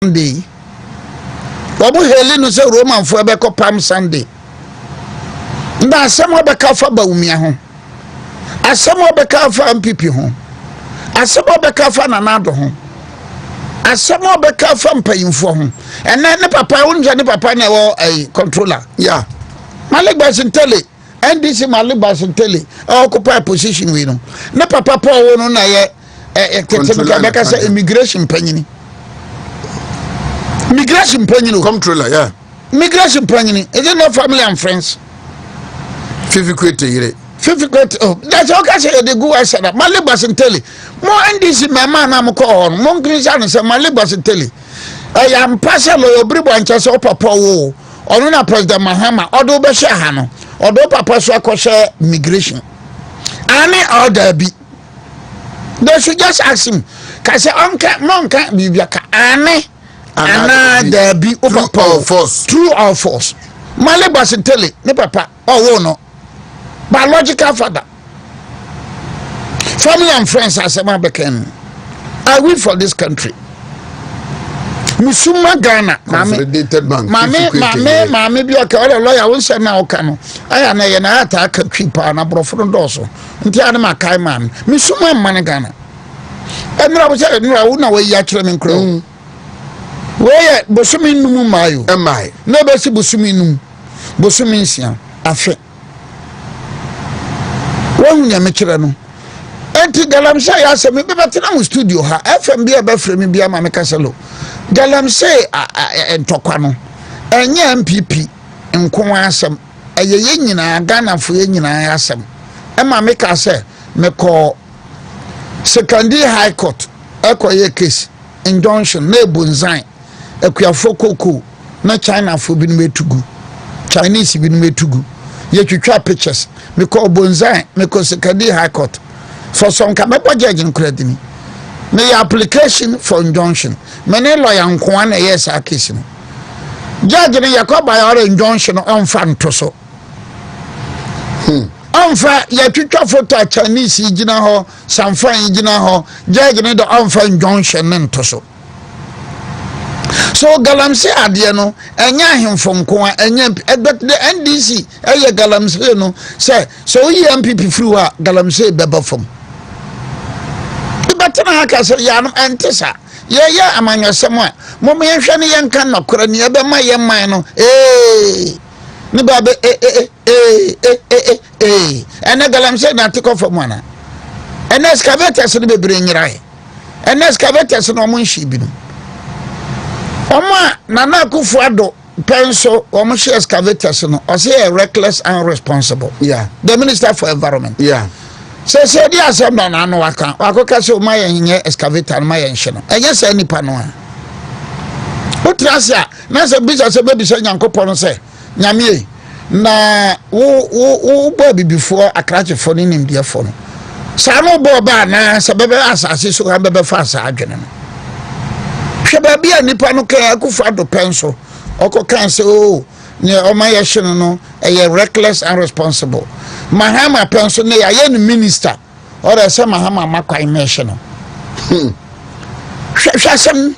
Sunday. Wabu heli no se Roman fo ebeko Palm Sunday. Nda asem obeka fa Bawumia ho. Asem obeka fa MPP ho. Asem obeka fa Nanado ho. Asem obeka fa mpayimfo ho. Ene ne papa wonja ne papa na wo controller. Yeah. Malik Basintele NDC Malik Basintele occupy position we no. Ne papa Paul wo no na ye beka say immigration panyini. Migration panyini controller, yeah. Migration panyini. Is it not family and friends? Fifikwete oh that's okay say they go outside Malik Basintele mo NDC mama na mo call on mo Christian say Malik Basintele I am partial Obiri branch so papa wo onu na President Mahama odo be share ha no odo papa so akoshe migration ani order bi they should just ask him cause onka monka bibia ka ani ana there be over force true or false Malik Basintele ne papa oh no biological father family and friends as a man became I win for this country Misuma Ghana consolidated bank mame bi okay all lawyer won say na oka no aya na ye na ata aka twipa na brofo ndo so nti ade makai man Misuma man Ghana enra bo say enra wo na we ya kire me nkro we bosumi num mayo emai na be si bosumi num bosumi nsia afe wonya mekire no enti galamse ya se me bebetina mu studio ha FM bia be frame bia ma me kaselo galamse entokwa no enye MPP nko asem ayeye nyina Ghana fo ye nyina asem e ma me ka se me ko secondary high court ekoye case injunction na ebunzan akuafo koko na China fo bi no metugu Chinese bi no metugu ye twitwa pictures me call bonzai me call secondary high court for some come judge in credit me application for injunction me ne lawyer nko na yes a case no judge ne yakoba ya injunction on fan to so on fa ya twitwa photo Chinese gina ho sanfan gina ho judge ne do on fa injunction ne to so so galamse ade no enya ahemfo nko enya the NDC eye galamse no say so yi MPP free wa galamse beba fom ibatena haka so ya no entesa ye amanyasem a mo me hwe ne yenka nokora ne ebe ma ye man no ne babe ene galamse na take off mana ene excavators ne bebre nyirae ene excavators no mo nhyi bi no Oma Nana Kufuado penso omo she excavators no o say reckless and irresponsible. Yeah. The Minister for Environment. Yeah. Say di asem na no waka. Wakoka say o ma yenye excavator ma yenhye no. Enye say nipa no a. O trasia na say bisa say be say Nyankopon no say nyame na wo bo bibifo akrachefo ni nimdiefo no. Sa no bo ba na say bebe asase so ha bebe fa asa adwene no. Shebabia nipa no kan Akufo-Addo penso oko kan say oh ne o ma ye hye no e reckless and responsible Mahama penso ne ya no minister or say Mahama makwan me hye no shasem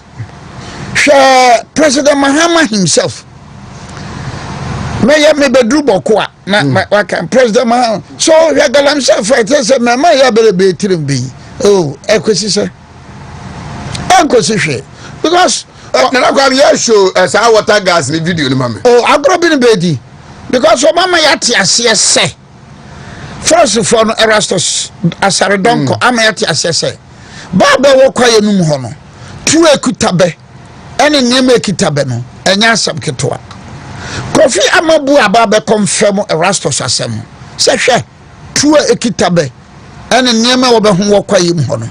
President Mahama himself me bedru boko a na waka President Mahama so ya galam say say mama ya be tirim bi oh ekosi say enkosi hwe because Nana Kwame ya show as our water gas in video ni mama. Oh, agro bin bedi. Because mama yati ase se. First for no Erastus asare donko ama yati ase se. Baba wo kwaye num ho no. Tu ekutabe. Ene nyema ekitabe no. Enya asam ketwa. Kofi amabu ababe confirm Erastus asem. Se hwe tu ekitabe. Ene nyema wo be ho wo kwaye mu ho no.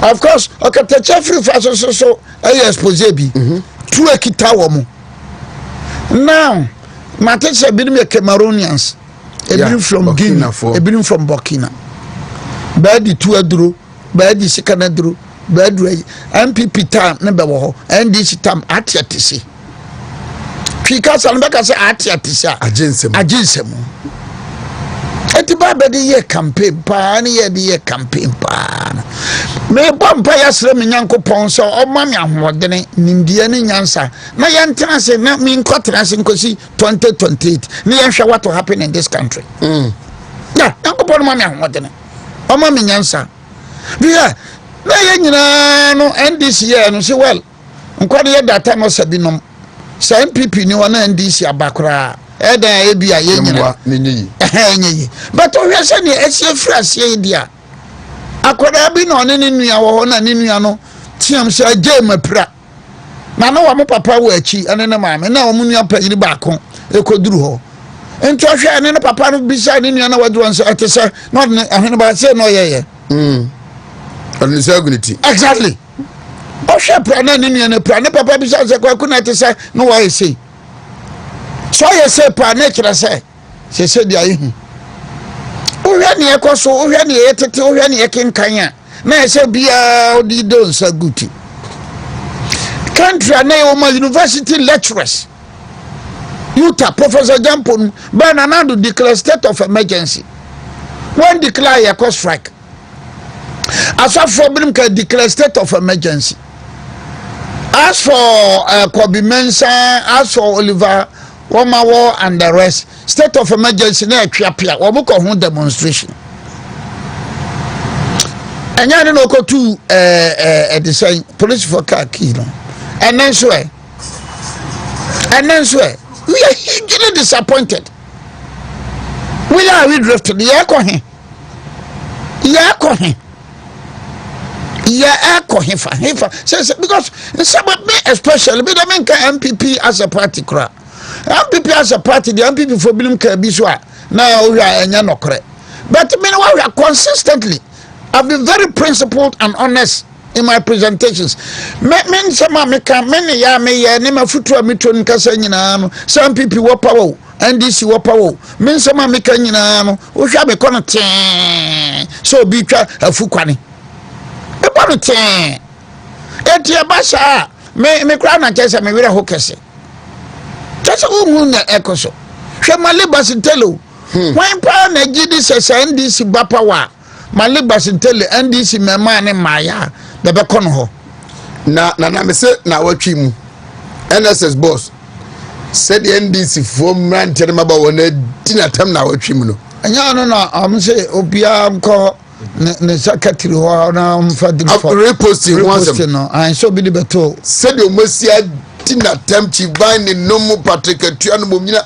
Of course, okay, the free fashion so expose bi. Tu ekita wo mo. Now, Martin said be Cameroonians. Ebin from Guinea, ebin from Burkina. Bad the two adro, bad the second adro, bad MPP time number wo and this time atiatisi. Pika Salmbeka say atiatisi. Ajinsem. It enti baba de ye campaign pa na ye de ye campaign pa me bompa ya sere me Nyankopon so o ma me ahodene nimdie ne nyansa na ye ntena se na me nkotena se nkosi 2028 na ye hwe what will happen in this country yeah Nyankopon ma me ahodene o ma me nyansa bia na ye nyina no NDC ye no se well nkwade ye data no sabinom sa MPP ni wona NDC abakra eda e bia ye nyina nyi but o hwe se ni esie frase dia akoda bi no ne nua wo na ne nua no tiam se agye mapra na no wa mo papa wo achi ene ne maame na wo mu nua panyiri baako ekoduru ho enti o hwe ne papa no bisa ne nua na waduru nso atese no ne ahene ba se no yeye on the agility exactly o hwe pra na ne nua na pra ne papa bisa se kwa kuna atese no wa ese so ye se pa na kira se dia yehu ohwe ne ekoso ohwe ne yetete ohwe ne yekenkan na ese bia odi don saguti country na o university lecturers Utah Professor Jampon Bananado declare state of emergency when declare a cost strike as for them can declare state of emergency as for Kobe Mensah as for Oliver Womawo and the rest state of emergency na atwapia wo boko ho demonstration anya ne no ko to the say police for car key no and then so we are hugely disappointed we drifted ya ko he fa because some especially be the main MPP as a party cra MPP as a party the MPP for bilim ka bi so a na o hwa anya nokre but me no we are consistently I've been very principled and honest in my presentations men sama me ka me ya me ye ne mafutu ameto nkasa nyina no some people wo power NDC wo power men sama me ka nyina no o hwa be kono ten so bi twa afukwane e bono ten etie basha me kra na kese me wira ho kese kese umu na ekoso hwe malibas telo when pa na gidi se NDC ba power malibas telo NDC mema ne maya de be kono ho na me se na watwi mu NSS boss said the NDC from ran tell them about when dinner time na watwi mu no anya no na am say obia nko ne secretary ho na mfadri for reposting no and so be the beto said the mosia dinner time chibani no mu Patrick atua no momnyina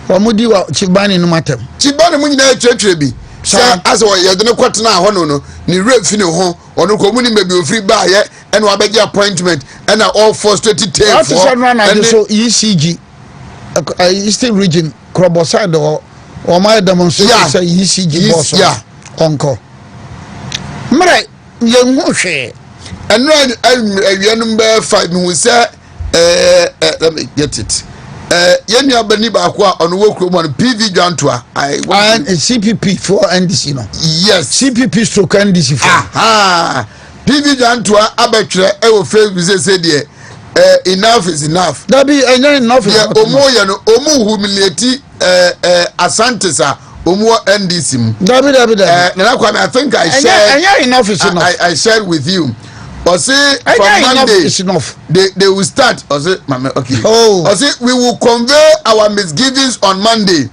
omudi wa chibani no matem chibani mu nyina atwetwe bi say as o ye de ne kwatena ho no ni ref ni ho ono ko mu ni mebi ofri ba ye and wa beji appointment and all frustrated tail for and so ECG Eastern region Kroboside or my demonstration say ECG boss onko mre ye hu hwe and number 5 who say let me get it yeni abani ba kwa ono wokro mo PV Jantua and CPP for NDC no yes CPP stroke NDC for PV Jantua abetwere e wo Facebook say de enough is enough that be enough is omo ye no omo humiliate Asantesa omo NDC that be na kwa I think I shared enough is enough I shared with you or say from Monday they will start or say okay or say we will convey our misgivings on Monday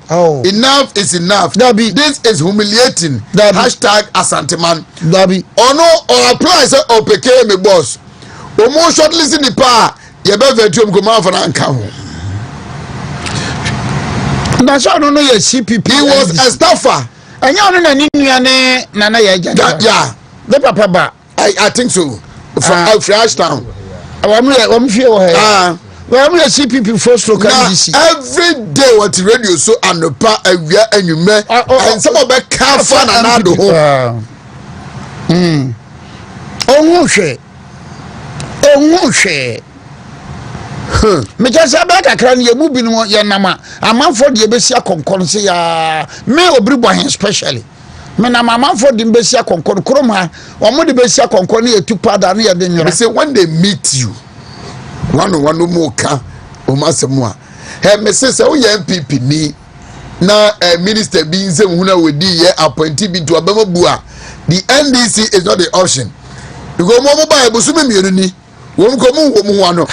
enough is enough this is humiliating #Asanteman or apply say opeke me boss omo shortlist ni pa ye be vetuum ko man for anka ho na so no ye CPP he was a staffer anya no na ni nuane na na ye jaja yeah the papa ba I think so from Fresh Town I'm fear we CPP for stroke NDC every day what radio so anopa awia anwume and some of the can fan anado ho onhwe me just about kakra ne mu binu ye nama amanfo de besi akonkon se ya me Obiri Boahen especially me na amanfo de besi akonkon krom ha omo de besi akonkon ne etupada ne ye de nyora say when they meet you one mo ka o masemu a he me say o ye MPP ni na minister bi nse huna wedi ye appointee bi to abama bua. The NDC is not the option. Because mo buy bosume mienu ni. Wo ko mu ano.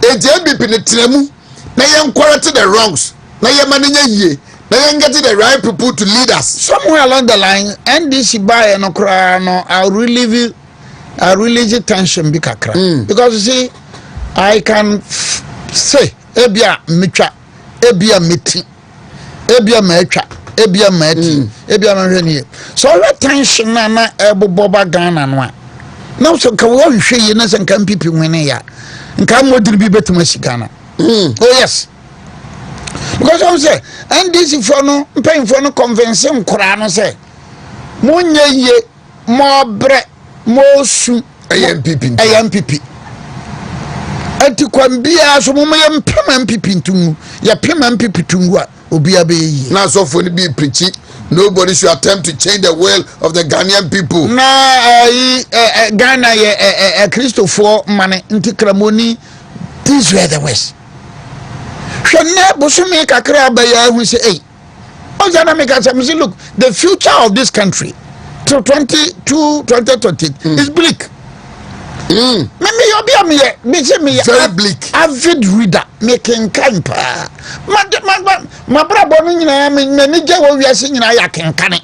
AJB penetremu na yen correct the wrongs. Na yen manenya yie. Na yen get the right people to lead us. Somewhere along the line NDC buy no kra no I relieve tension bi kakra. Because you see I can say ebia mitwa ebia meti ebia matwa ebia mati ebia mahwenie so all tension na eboboba Ghana no a now so ka wo hwe ye na san kan pipi nwene ya nka modiri bi betuma si Ghana oh yes because I say NDC for no pen for no convince nkora no say monye ye mo bre mo su AMPP ati kwambia so mo yem pema MPP ntumu ya pema MPP tungu a obi abeyi na so for be preaching nobody should attempt to change the will of the Ghanaian people na Ghana ye Christopher mane ntikramoni these were the west shone bosumi kakra abaya hu say eh ozana make us say look the future of this country to 2020 is bleak. Me very bleak. Avid reader making camper. My brother nyina me ni je wo wiase nyina ya kenkane.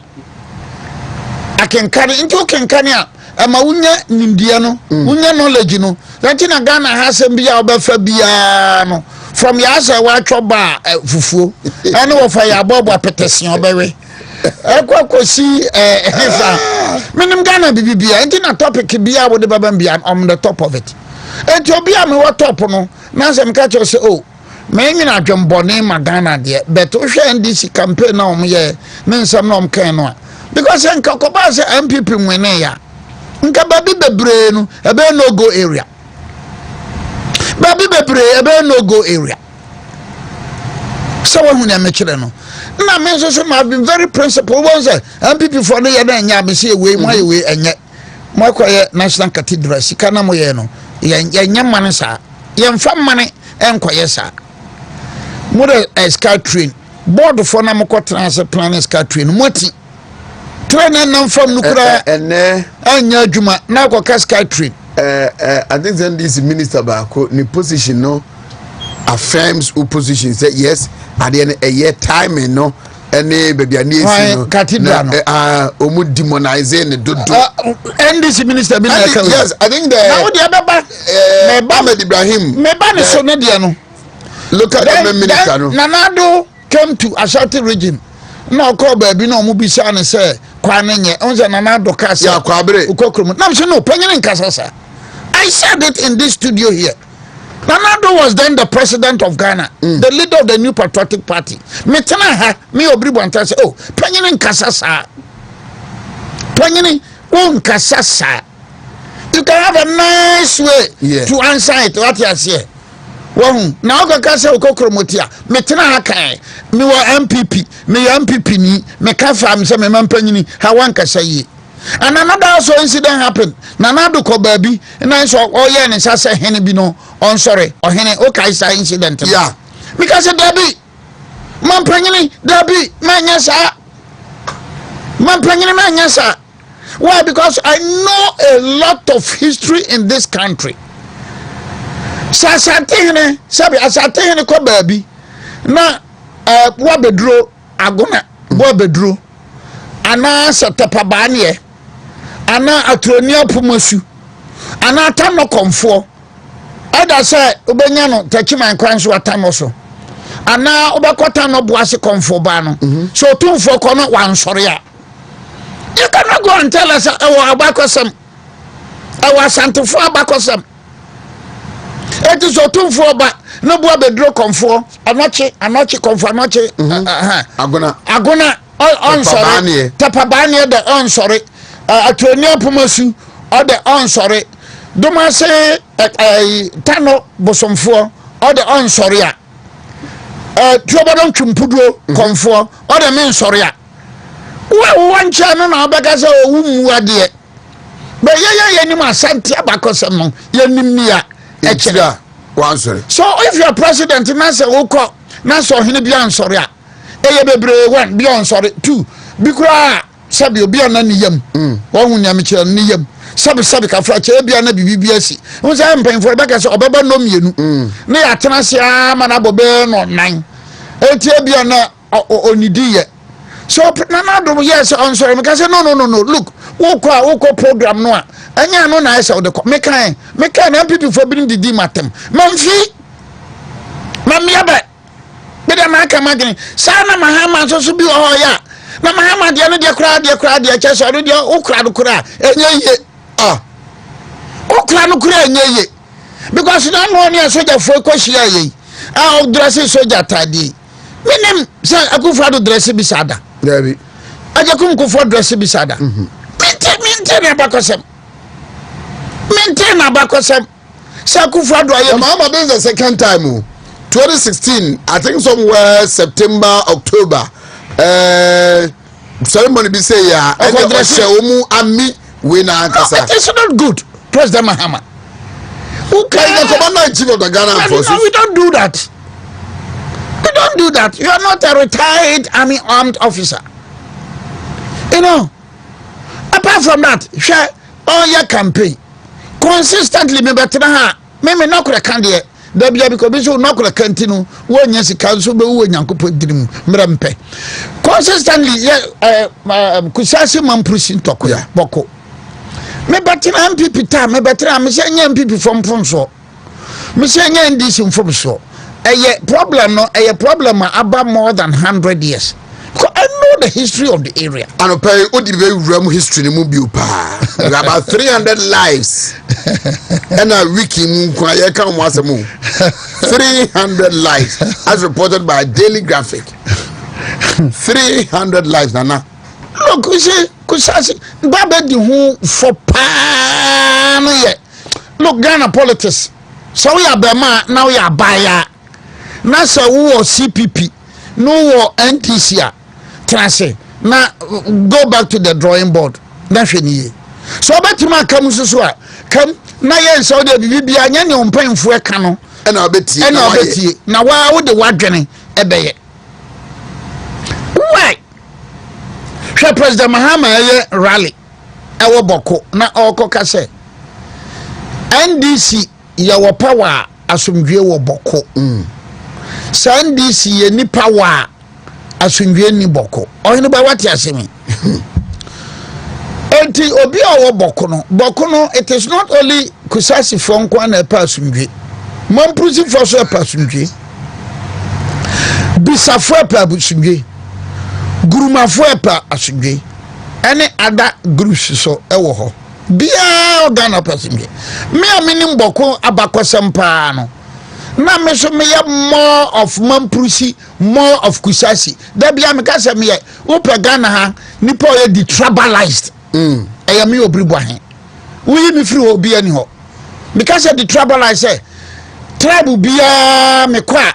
Akenkane into kenkane a ma wunya nimdia no, wunya knowledge no. That na Ghana ha sem bia obafa bia no. From yasa wa twoba fufuo. Ene wo fa ya bobo petesion obewe. Ekwakosi efa minim Ghana bibia enti na topic bia wo de baba bia on the top of it enti obi am wo top no na sem ka cho say oh me nyina adwembone ma Ghana de but o hwe NDC campaign na om ye me nsam na om kan no because enka ko ba say MPP nwene ya nka babi bebre no ebe no go area babi bebre ebe no go area so hu na me kire no na me so have been very principled one say MPP for no ye na nya me say we mo ye we enye mo akoye National Cathedral sika na mo ye no ye nya mane sa ye mfa mane enkoye sa mo the sky train board for na mo ko transfer plan sky train moti train na mfam no kura anya adwuma na ko sky train I think then this minister baako ni position no affirms opposition say yes at the end a year timing no any baby ani no cathedral no omu demonizing do NDC minister bin yes I think now the baba Ahmed Ibrahim me ba ne so no dia no local government minister no Nanado came to Ashanti region na ko ba bi na omu bi sha ne say kwa ne nye onse Nanado ka say ya kwa bere ukokrom na so no panyin nkasasa I said it in this studio here. Nanado was then the president of Ghana, the leader of the New Patriotic Party. Me tena ha, me Obiri Bwanta say, oh, panyini nkasasa. Panyini nkasasa. You can have a nice way to answer it. What you say? Well, now I can say ukokromotia. Me tena ha kai. Me wa MPP. Me MPP ni. Me kafa me say me mampanyini. Ha wankasa ye. And another also incident happened. Nanado ko baby, and I saw oh yeah, and say henny bi no on sorry or henny okay sa incident. Yeah. Because Debbie, man prangini, Debbie, man yasa. Man prangini man yasa. Why? Because I know a lot of history in this country. Sasatene, sabi asatene ko baby. Na wa bedro agona, wa bedro. Ana satapabanie. Ana atronia pumosu ana tamo komfo ada say obenya no tachiman kwanso atamo so ana obekota no boase komfo ba no so tumfo ko no wansore a you cannot go and tell us abakosam santofo abakosam eti so tumfo ba no bo bedro komfo anochi komfo anochi agona on sorry tapabanie de on sorry atonia pumasu or the sorry doma say tano bosomfo or the sorry trobodon twumpudo komfo or the men sorry one channel na obeka say owumu ade be ye ni asante abakosem no ye nimia ekira one sorry so if you are president na say woko na so hene bia sorry eye bebre one bi on sorry two bi kura sabi obi ana ne yam wo hu nyame kire ne yam sabi ka fra che bia na bibi asi won say mpanfo be ka se obeba no mienu na ya tena se ama na bobe no nan etie bia na onidiye so na do yes on sorry me ka say no look wo program no a anya no na ese wo de me kan na people for bring the matem manfi mamia ba beda na aka magene sana mahama so bi o ya na mahama de no de kura de cheso no de okura do kura enye okura no kura enye because na no ne soja fo ko hia ye o dress soja tadi menem se akufra do dress bi sada Dabi ajakum ko fo dress bi sada maintain abakosem sakufra do aye mahama this the second time 2016 I think somewhere September October ceremony be say ya omu ami we na ankasa it's not good President Mahama who can the commander-in-chief of the Ghana forces. No, we don't do that you are not a retired army armed officer, you know. Apart from that, share all your campaign consistently. Me better ha me no kura kan de da bia because be so no kura kantinu wo nya sika so be wo nyankopɔ dirim mrampe consistently kusasi mampusin tokoya boko me better MPP ta me better me say nya MPP from so me say nya ndisi from so problem no problem about more than 100 years. I know the history of the area. And pay ram history ni mu bi pa. About 300 lives. And a wiki mu kwa ye kan mo asemu. 300 lives as reported by Daily Graphic. 300 lives nana. Look, kusasi baba di hu for pa no ye. Look, Ghana politics. So we are Bema, now we are Baya. Na sa wo CPP, no wo NTC. Now go back to the drawing board. That's any. So Betima comes to come na yen so de bibia nya ne ompanfo e ka no e na obeti na wa wo de wadwene ebeye why she President Mahama rally e wo boko na okoka se NDC ya wo power asomdwe wo boko sa NDC ye ni power asundwe ni boko ohini ba wati asemi enti obi awo boko no it is not only kusasi fonko na pa asundwe mampusi foso pa asundwe bisafo pa asundwe gurumafo pa asundwe any other groups so ewo ho bia organ pa asundwe me amini boko abakosem pa no na me so me more of mampusi more of kusasi da bia me ka se me ope Ghana ha nipa o ye detribalized me Obiri Boahen we me free obi ani ho because the tribalized say tribe bia me kwa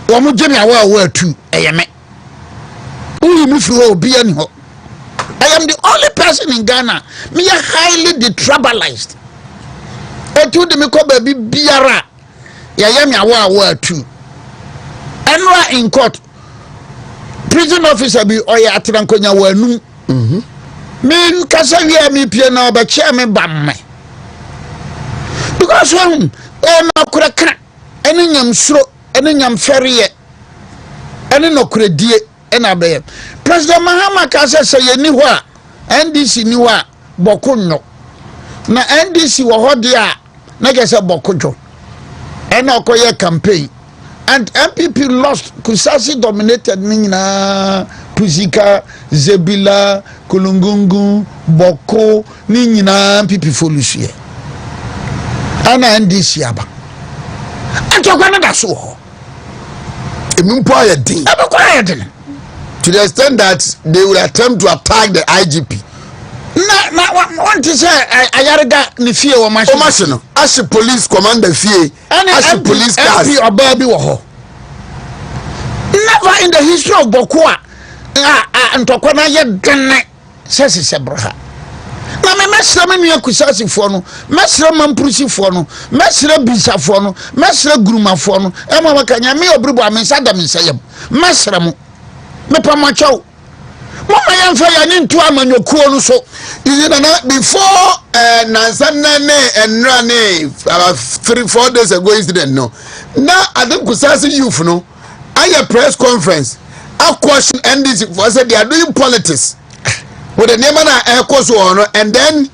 wo mo gemi awa atu me we me free obi ani ho I am the only person in Ghana me are highly detribalized etu de me ko ba biara ya me awa atu enwa in court prison officer bi oya atrankonya wanu me kasa wi me pie na oba chia me bamme because when na kura kan ene nyam suro ene nyam feriye ene no kura die ena be President Mahama kasa se ye ni ho a NDC ni ho a bokunno na NDC wo ho de a na kesa bokujo ena okoye campaign and MPP lost kusasi dominated nina Puzika Zebila Kulungungu Boko nina MPP folusie ana NDC aba atokwa na daso emimpo ayedin to the extent that they will attempt to attack the IGP na want to say ayarega ni fie wo machine as police commander fie as police cars MP obabi wo ho never in the history of Boko ntokwa na ye dwene sese sebraha na me mesra me nua kusasi fo no mesra mampurusi fo no mesra bisafo no mesra gurumafo no e ma makanya me Obiri Boahen sada me sayem mesra mu me pa macho mama yan fa ya ni nto amanyokuo no so you know before Nansanane and Rane about 3-4 days ago incident no now I think Kusasi youth no I a press conference I question NDC for said they are doing politics with the name and course and then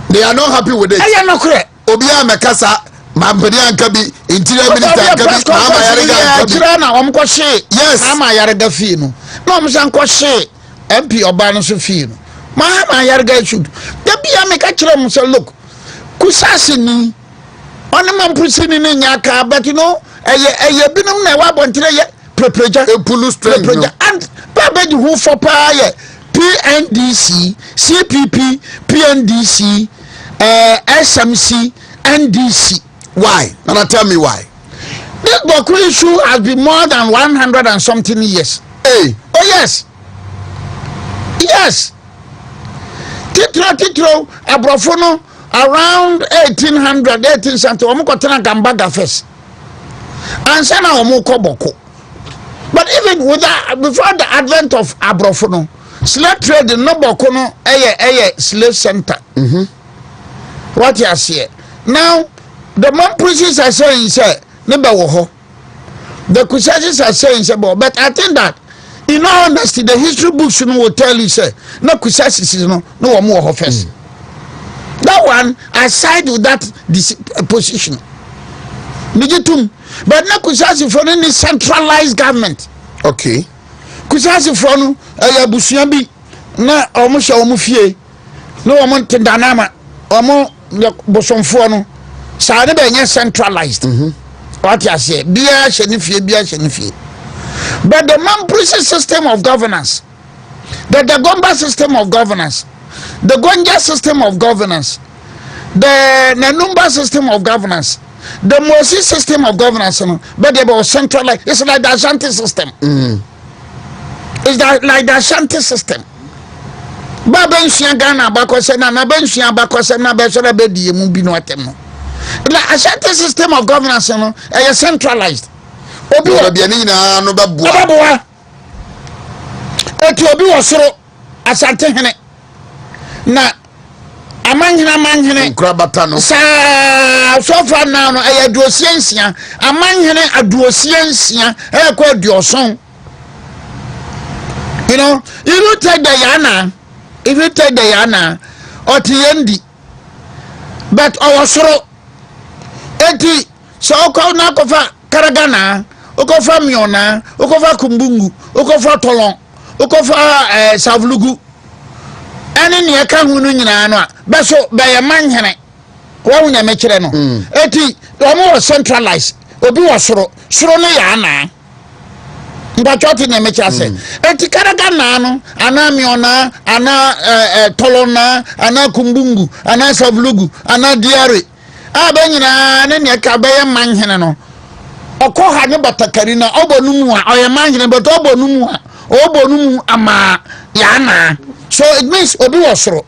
they are not happy with it. I am not correct. Obia Mekasa Mampedi Ankabi Interior Minister Ankabi Mama Yarega Ankabi yes Mama Yarega Fino no Msanko she MP Obano so Fino Mama Yarega should the Bia Mekachira say look Kusasi ni on man prisini ni nyaka but you know a binum na wabontire ye prepreja a pulu strength and Baba who for pa PNDC CPP PNDC SMC NDC. Why? Now tell me why. This Boku issue has been more than 100 and something years. Hey. Oh yes. Yes. Titro Abrofono around 1800 18 something omukotena Gambaga first. And sana omuko Boko. But even with that, before the advent of Abrofono, slave trade no Boko no slave center. What you see now, the Mamprises are saying, say, never wo. The Kusasis are saying, say, but I think that, in all honesty, the history books will tell you, say, no Kusasis is no more first. That one, I side with that position. But no Kusasi for any centralized government. Okay. Kusasi for no, Busiabi, na almost omufie, no amount danama, omo. Bosomfo no sa ne be nya centralized what you say bia shenifie but the Mamprisi system of governance the Gomba system of governance the Gonja system of governance the Nanumba system of governance the Mosi system of governance but they were centralized. It's like the Ashanti system. It's like the Ashanti system. Baba nsia Ghana bakose na bensia bakose na besore bedie mu bi no atem no la Ashanti system of governance no e centralized obi wo bia ni nyina no baboa eti obi wo soro Asante hene na amanhene nkrabata no sa so far now no e aduosiensia amanhene aduosiensia e kwa aduoson you know you take the yana. If you take the yana or Tiendi, but our soro, eti so called Nakofa Karagana, Okofa Miona, Okofa Kumbungu, Okofa Tolon, Okofa Savlugu, and in your Kangunina, Basso by a man hene, one Mecheno, eti, more centralized, Obi was soro yana. Mbachoti ne mecha se eti karaga nano ana miona ana tolona ana kumbungu ana savlugu ana diare abanyina ne ka beye manhene no okoha ne batakari na obonumu a oye manhene but obonumu a obonumu ama yana so it means obi wasoro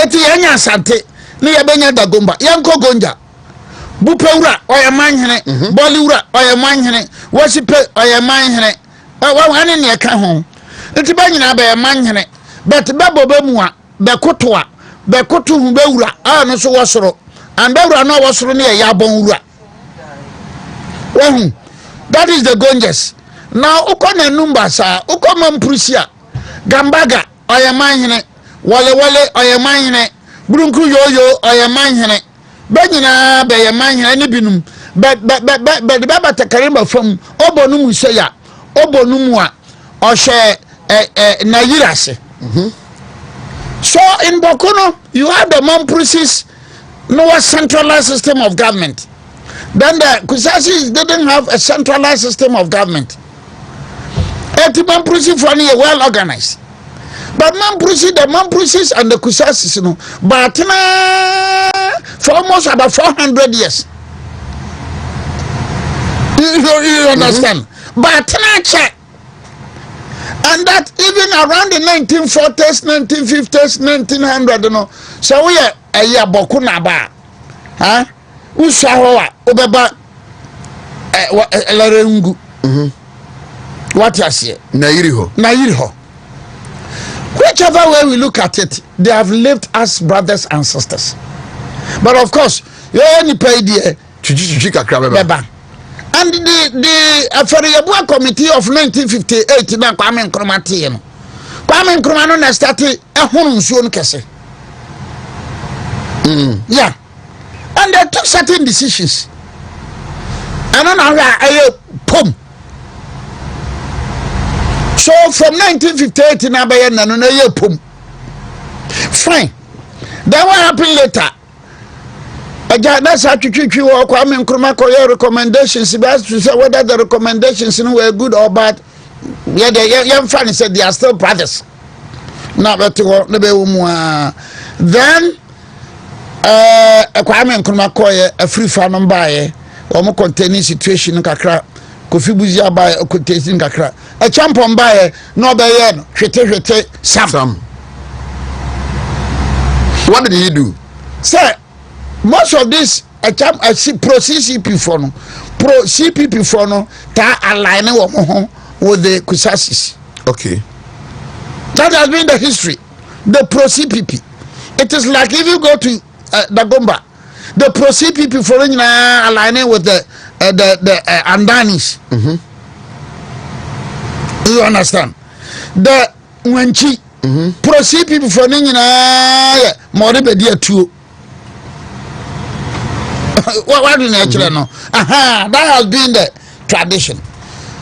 eti yanya Asante ne yabenya dagomba yanko gonja Bupewura oya manhene Bollywood oya manhene Wasipe oya manhene wane ne ka ho nti ba nyina ba ya manhene but babo ba mu a be koto hu bewura no so wosoro and bewura no wosoro ne ya bon wura wahu that is the Gonjas now ukona numbers ukoma Mamprisi Gambaga oya manhene wale oya manhene Burunku yoyo oya manhene Benina be ya manhene ni binum but baba takarimba fam obonu mu seya obonu mu a ohwe na yirase so in Bokono you have the Mamprisis no centralized system of government. Then the Kusasis didn't have a centralized system of government. The Mamprisi for well organized. But the Mamprisis and the Kusasis, but for almost about 400 years. You understand? But check. And that even around the 1940s, 1950s, 1900s, so we are a year Bokuna ba. Huh? Usahoa, Obeba, Larungu. What you say? Na yiri ho. Whichever way we look at it, they have lived as brothers and sisters. But of course, you only pay the beba. And the Afariabua Committee of 1958 na Kwame Nkrumah tie no. Kwame Nkrumah no na started ehunu nsuo no kese. Yeah. And they took certain decisions. And then I pom. So from 1958 to now, pom. Fine. Then what happened later? That's how Kwame Nkrumah recommendations. He has to say whether the recommendations were good or bad. Yeah, the young fan said they are still brothers. Now, then Kwame Nkrumah a free fan buy or containing situation kakra. Kofi Buzia buy a containing kakra. A champion buy no bayan, hwete Sam. What did he do? Sir, most of this pro CCP for no, pro CPP for no, ta align with the Kusasis. Okay. That has been the history. The pro CPP. It is like if you go to Dagomba, the pro CPP for aligning with the Andanis. You understand? The Wenchi pro CPP for Moribedia too. What do you actually know? That has been the tradition.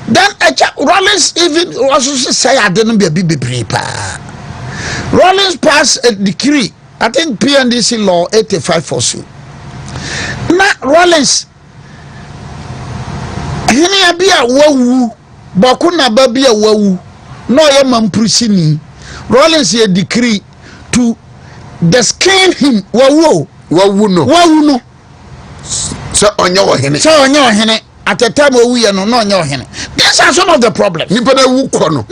Then Rollins even also say I didn't be a big prepare. Rollins passed a decree, I think PNDC law 85 for so. Now Rollins Hini abia wawu bakuna babia wawu no ye mamprisini. Rollins ye decree to descane him wawu no so onyo hene at the time we are no onyo hene. These are some of the problems. Nipa na wuko no.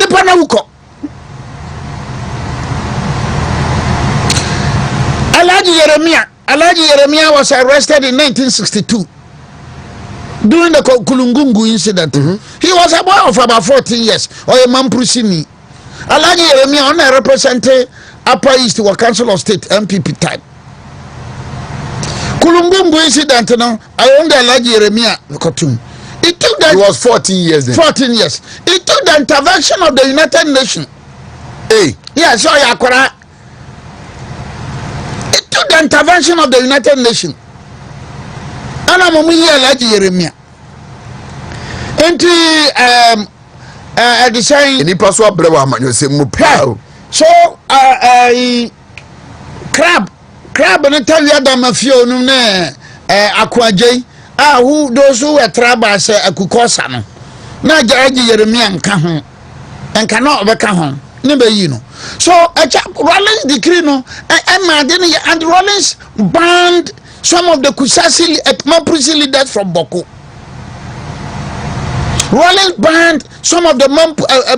Alhaji Yeremia was arrested in 1962 during the Kulungungu incident. He was a boy of about 14 years or a Mamprusini. Alhaji Yeremia only represented Upper East or Council of State MPP type. Kulungungu incident, I owned Alhaji Yeremia cartoon. It took that. He was 14 years then. 14 years. It took the intervention of the United Nations. Hey. Yeah, so Yakora. It took the intervention of the United Nations. And I'm Alhaji Yeremia. Design. Any person abrewa man say mupa. So crab and tell you that mafio no akwaje who those who were tribal say akukosa no na Alhaji Yeremia nka ho enka na obeka ho ne be yi no. So Rollins decree no and Rollins banned some of the Kusasi Mamprisi leaders from Boko. Rollins banned some of the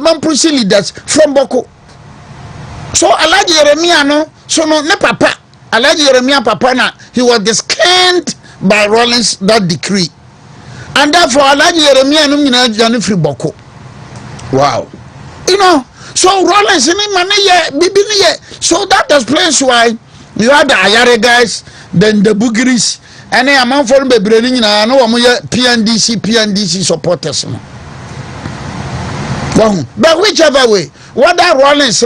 Mamprisi leaders from Boko. So Alhaji Yeremia no, so no ne papa. Alhaji Yeremia papa na, he was disclaimed by Rollins that decree. And therefore Alhaji Yeremia no nyina jani free Boko. Wow. You know, so Rollins in money so that explains why you had the Ayare guys, then the Bugiris, and then among for the Bredin, I know PNDC supporters. But whichever way, what that Rollins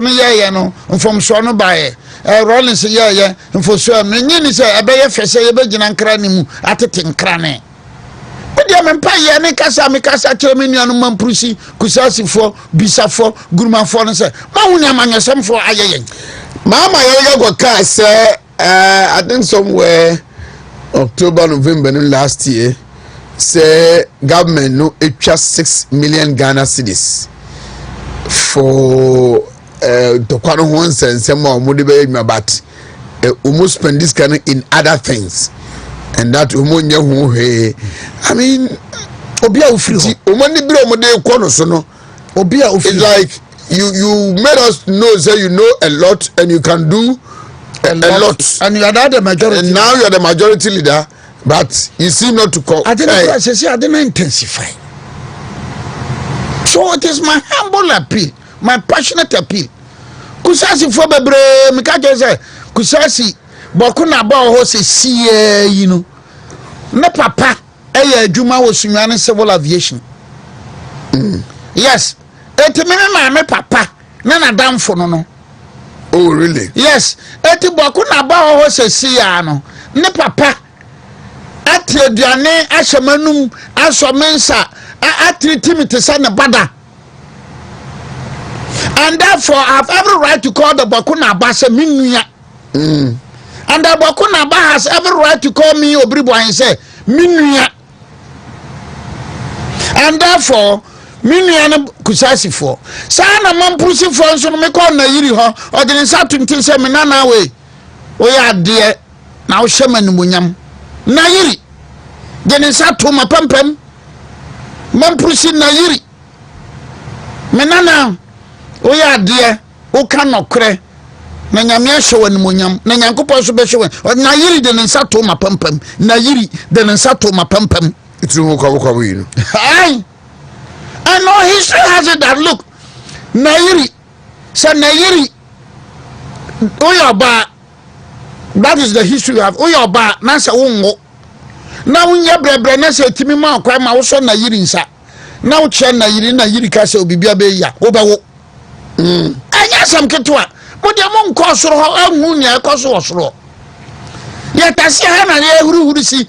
from Sono by Rollins, and for sure, many say a bear for say a virgin and cranium at a tin crane. But the Empire, Mikasa, Terminian, Mamprusi, Kusasi for, Bisa for, Gurman for, and say, Maunia Mania, some for Ayayan. Mama, I got say, I think somewhere October, November last year, say government no it just 6 million Ghana cedis for the Kwano Hons and some more Mudibe, but almost spend this kind in other things. And that umonya hu he I mean obia ufiri omani biro omode kwano so no obia ufiri. It's like you made us know say you know a lot and you can do a lot and you are not the majority and now you are the majority leader but you seem not to call. I didn't intensify So it is my humble appeal, my passionate appeal. Kusasi for bebre mika say kusasi boku na ba ho se sie yi no. Ne papa eye adwuma wo sunwane civil aviation. Yes. Eti me papa na damfo no. Oh really? Yes. Eti boku na ba ho se sie no. Ne papa ati aduane ahyemanum asomensa atreatimite sa ne bada. And therefore I have every right to call the Bokuna Abase Minuya. And the Bokuna Abba has every right to call me Obiri and say Minuya. And therefore Minuya kusasi for. Sana mampusi for so me call na yiri ho or the insatu ntin say me nana we. Oya de na wo hyema ni munyam. Na yiri. The insatu ma pempem. Mampusi na yiri. Me nana oya de o kan nokre na nyame ahwe animonyam na nyankopon so behwe na yiri de nsa to ma pampam na yiri de nsa to ma pampam itu wo kwa we no I know history has it that look na yiri say na yiri oya ba that is the history of oya ba na say wonwo na wonya brebre na say timi ma akwa ma wo so na yiri nsa na wo che na yiri ka say obibia be ya wo be wo anya sam ketwa mo de mo nko soro ho ahu nya ekoso osoro ye tase ha na ye hurusi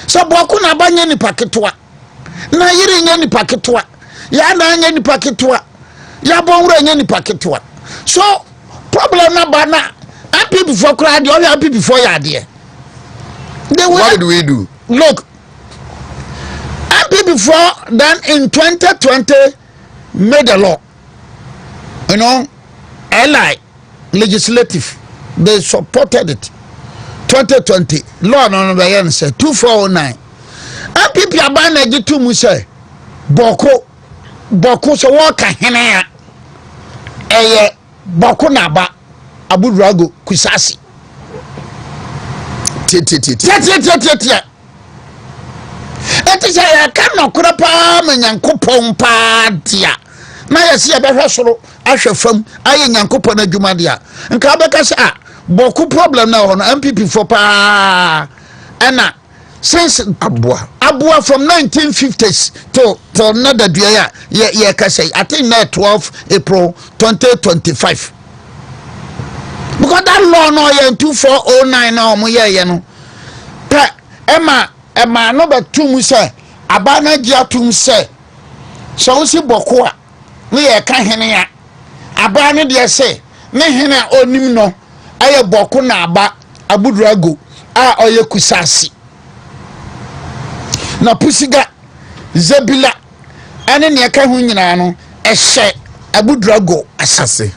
so boku na banya ni paketwa na yiri nya ni paketwa ya na nya ni paketwa ya bonwura nya ni paketwa so problem na ba na happy before crowd you happy before ya de what did we do? Look, happy before then in 2020 made a law, you know, LI legislative, they supported it. 2020 law no be say 2409. And people abana gitu mu say boko so waka hene ya eye boko na ba abudurago kusasi tie eti say ka no kura pa manyankopon pa dia na yesi ya behwe soro ahwe fam aye nyankopon adwuma dia nka beka say boku problem na ho no MPP for pa ena since abua from 1950s to another dua ya ka say I think na 12 April 2025 because that law no ya 2409 na omo ye no pa ema no betum say abana giatum say so si boko a ne ye ka hene ya abana de say ne hene onim no aye boko na aba abudurago a oye kusasi na pusiga zebila ane ne ka hu nyina no ehye abudurago asase.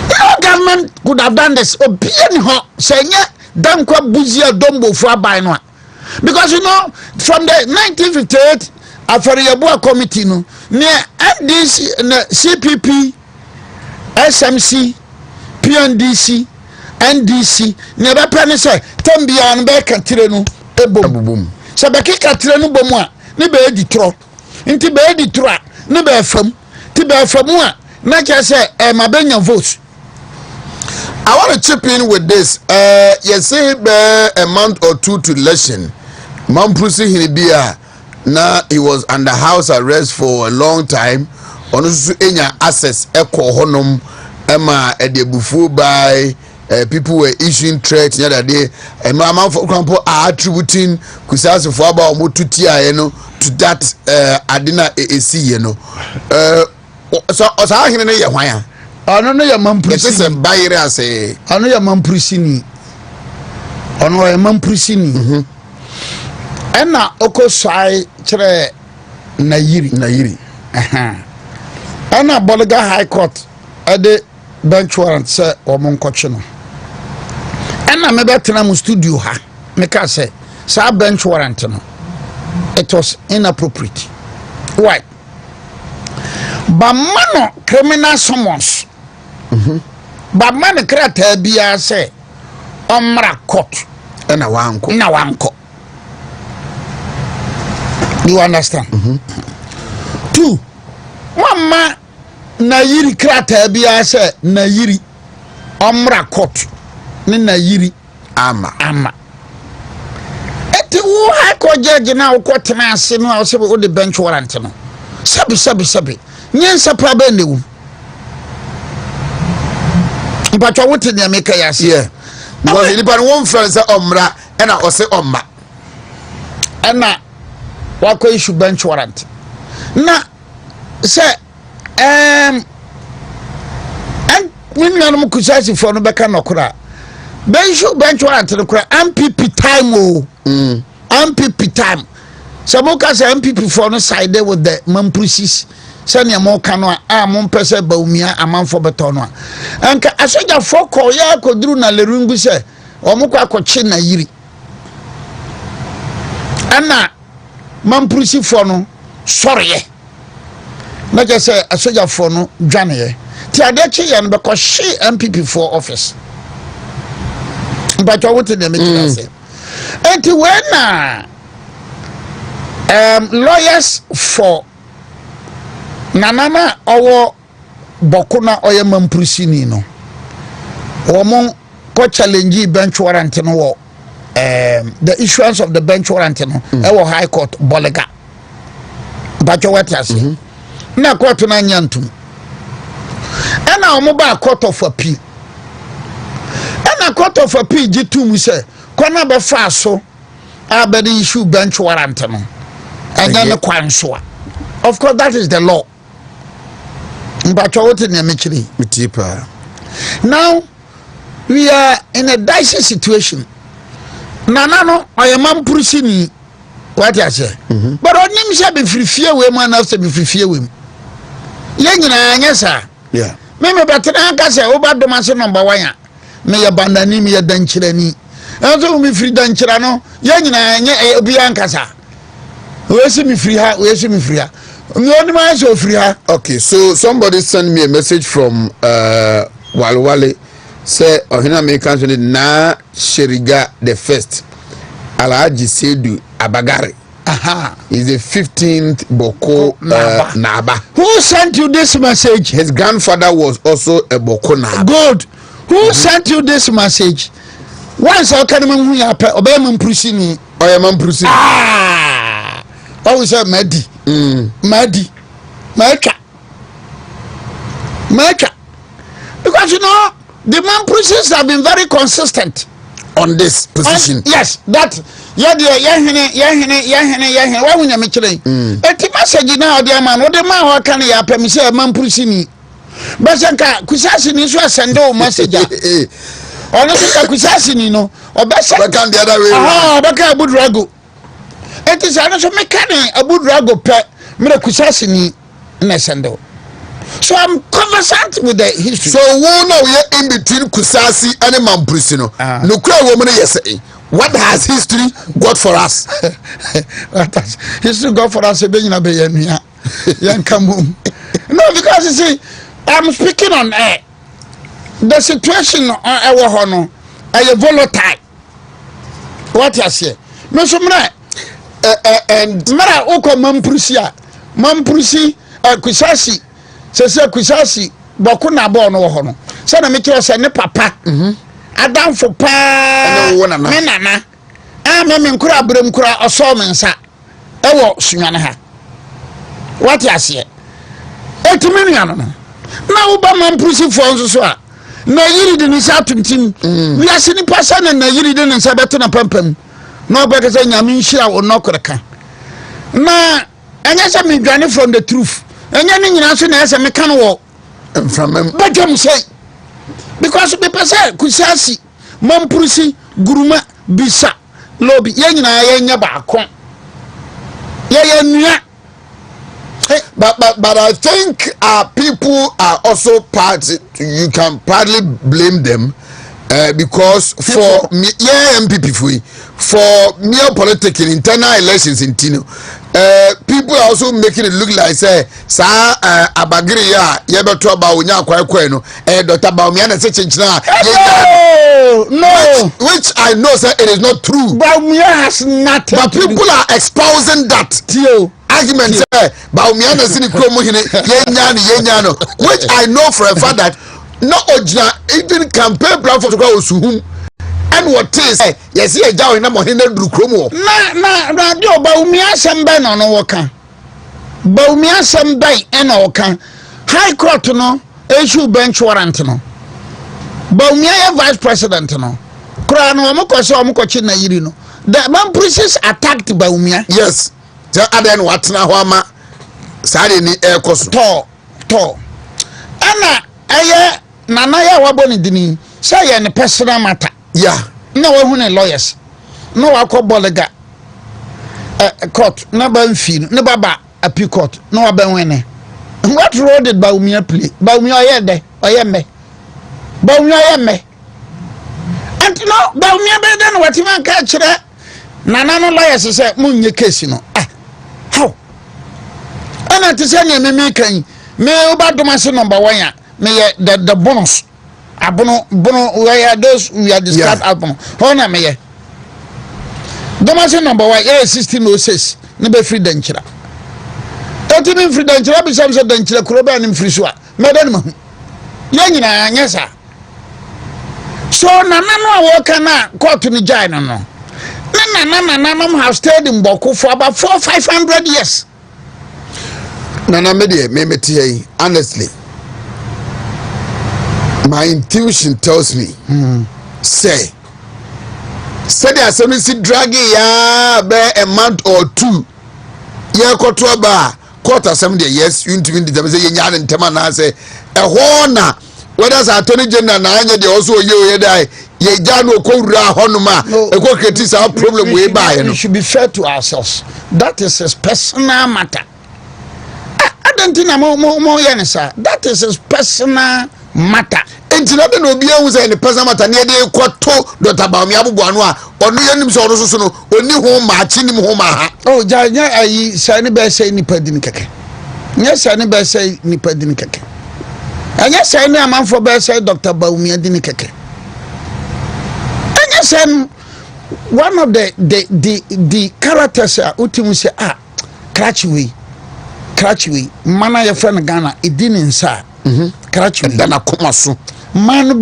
No government could have done this obiani ho senye dankwa buzia dombo for abai no because you know from the 1958 afariabua committee no near NDC CPP SMC PNDC NDC never penny say tambia no be katire no ebom so be katire no bom a ne be editro nti be editro a ne be fam ti be famu a na che say mabenya vote. I want to chip in with this. You say a month or two to election. Mampusi Hinibia, now he was under house arrest for a long time. Also, any access echo honum Emma at the buffo by people were issuing threats the other day. And my mom, for example, are attributing Kusasi for about Mututia, to that Adina AC, So, I hear you. Ano no ya mamprisini. Yes, bayire ase. Ano ya mamprisini. Ono ya mamprisini. Ena okosai kire na yiri. Ena Boliga High Court ade bench warrant say omo nkoche no. Ena me betena mu studio ha. Me ka say sa bench warrant no. It was inappropriate. Why? But mano criminal summons. But man krata bia say omra court na wanko You understand? Two, mama na yiri krata bia se na yiri omra court ni na yiri ama eti wo high court judge na wo court na ase no a se wo de bench warrant no sabi nyensa pa ba newu mpacho wote ne ameka yase yeah because ni pa won friend say omra na o se omma na wako issue bench warrant na say when you are kusasi for no beka nokura bench warrant no kura MPP time MPP time saboka say MPP for no side with the mampusis sani mo kanu a mo pese baumia amanfo beto no anka asoja foko ya koduru na lerungu se omukwa akoche na yiri ana mampusi for no sorry na je say asoja for no dwane ti adechi ye no be ko she MPP for office but what dem make say enti when lawyers for nanana owo bokuna oye mamprusi no womo ko challenge bench warrant no wo the issuance of the bench warrant no e high court bolega but what you say na court na nyantum ena omo ba court of appeal ena court of appeal gitum say kwana be fa so abedi issue bench warrant no enya ne kwanso of course that is the law but what in the now we are in a dicey situation nana no I am mampurusini what you say but on him say be free we man after be free we ye nyina anya sa yeah me better anka say obadoma se number 1 me ya bandani me ya danchirani enso me free danchira no ye nyina anya obi anka sa we see me free ha okay, so somebody sent me a message from Walwale say Ohina Americans na Sheriga the first Alhaji Sedu Abagari. Is the 15th Boko Naba. Who sent you this message? His grandfather was also a Boko Naba. Good. Who sent you this message? Once I can remember you obey Mamprusini. I am Mamprusini. Oh, say Medi. Medi. Meka. Because you know, the Mamprusins have been very consistent on this position. Yes, that why when you mention it message now the man what the man what can you pay me say Mamprusini but sanka kusasini so send o message ono ka kusasini no obesa can the other way baka abudrago it is also mechanic abudrago pe me kusasini na send o. So I'm conversant with the history. So we know we are in between Kusasi and Mamprusino. No cry woman yes. What has history got for us? What has history got for us? No, because you see, I'm speaking on air. The situation on our honor is volatile. What you say? No, so and Mara Oko Mamprusi Kusasi. Se kusasi boku na bo no ho no se na me kire se ne papa adam fo pa me nana me nkura abrem kura oso me nsa e wo sunwane ha what you say etimi nua no na wo ba Mamprusi fo nso so a na yiri de ni sa tuntim wi ase ni pasa na yiri de ni nsa beto na pampam na obeka se nyame nhira wo no koreka na anya se me dwane from the truth enya ni nyina so na ese me kan wo from badam say because be pese Kusasi Mamprusi Guruma Bisa Lobi ye nyina ye nya ba akon ye nua but I think people are also part. You can partly blame them because for me MPP for mere political internal elections in Tino people are also making it look like say abagiri ya ye beto ba onya kwai no Dr. Baumia na say chinchina no which I know say it is not true. Baumia has nothing, but people are espousing that argument say Baumia na sini kromo hine yenya no which I know for a fact that no original even campaign platform to go osuhum. And what is yes ye jaw na mo hine duru kromo na do Baumia sembe no no woka Baumia sembe na woka high court no issue bench warrant no Baumia vice president no kura no mo ko so mo ko chi na yiri no the man police attacked Baumia. Yes so aden watna ho ama sare ni ekoso to ana aye nana ya waboni dini say ye ne personal matter. Yeah. No one lawyers. No akobolega court. No ban fee. No baba appeal court. No ban wene. What role did Baumia play? Baumia yede. Oyeme. Baumia yeme. And no Baumia be then what man catch that. Nana no lawyers say munye case no. How? And at the same me kan me oba domase number 1 ya. Me the bonus. Abono we are those we are described abono hona me ye domase number 1 yeah 1606 ne be free danchira otimi free danchira bi sam se danchira kuro ba ni free so a medan ma ye nyina anya sa so nana no a wo kana court ni jai no nana have stayed in Boku for about 400-500 years. Nana me tie honestly. My intuition tells me, say there some see dragging ya be a month or two. Ye koto ba quarter 70 years you into the say nya and tema na say a hona whether as attorney general na anya dey also ye die ye ja no ko wura honoma e ko create some problem we buy no. We should be fair to ourselves. That is his personal matter. I don't think mo yensa. That is his personal matter. Enti no be ehun say the personal matter na dey kwato Dr. Baumia abubuano a onu yanim so so no oni ho ma chi nim ho ma ha. Oh nya ayi sani be say ni padini keke. Nya sani be say ni padini keke. Anya sani amanfo be say Dr. Baumia dini keke. Anya sani one of the characters utimu say Kratchway mana ya friend Ghana edini nsa Kratchway dana komaso man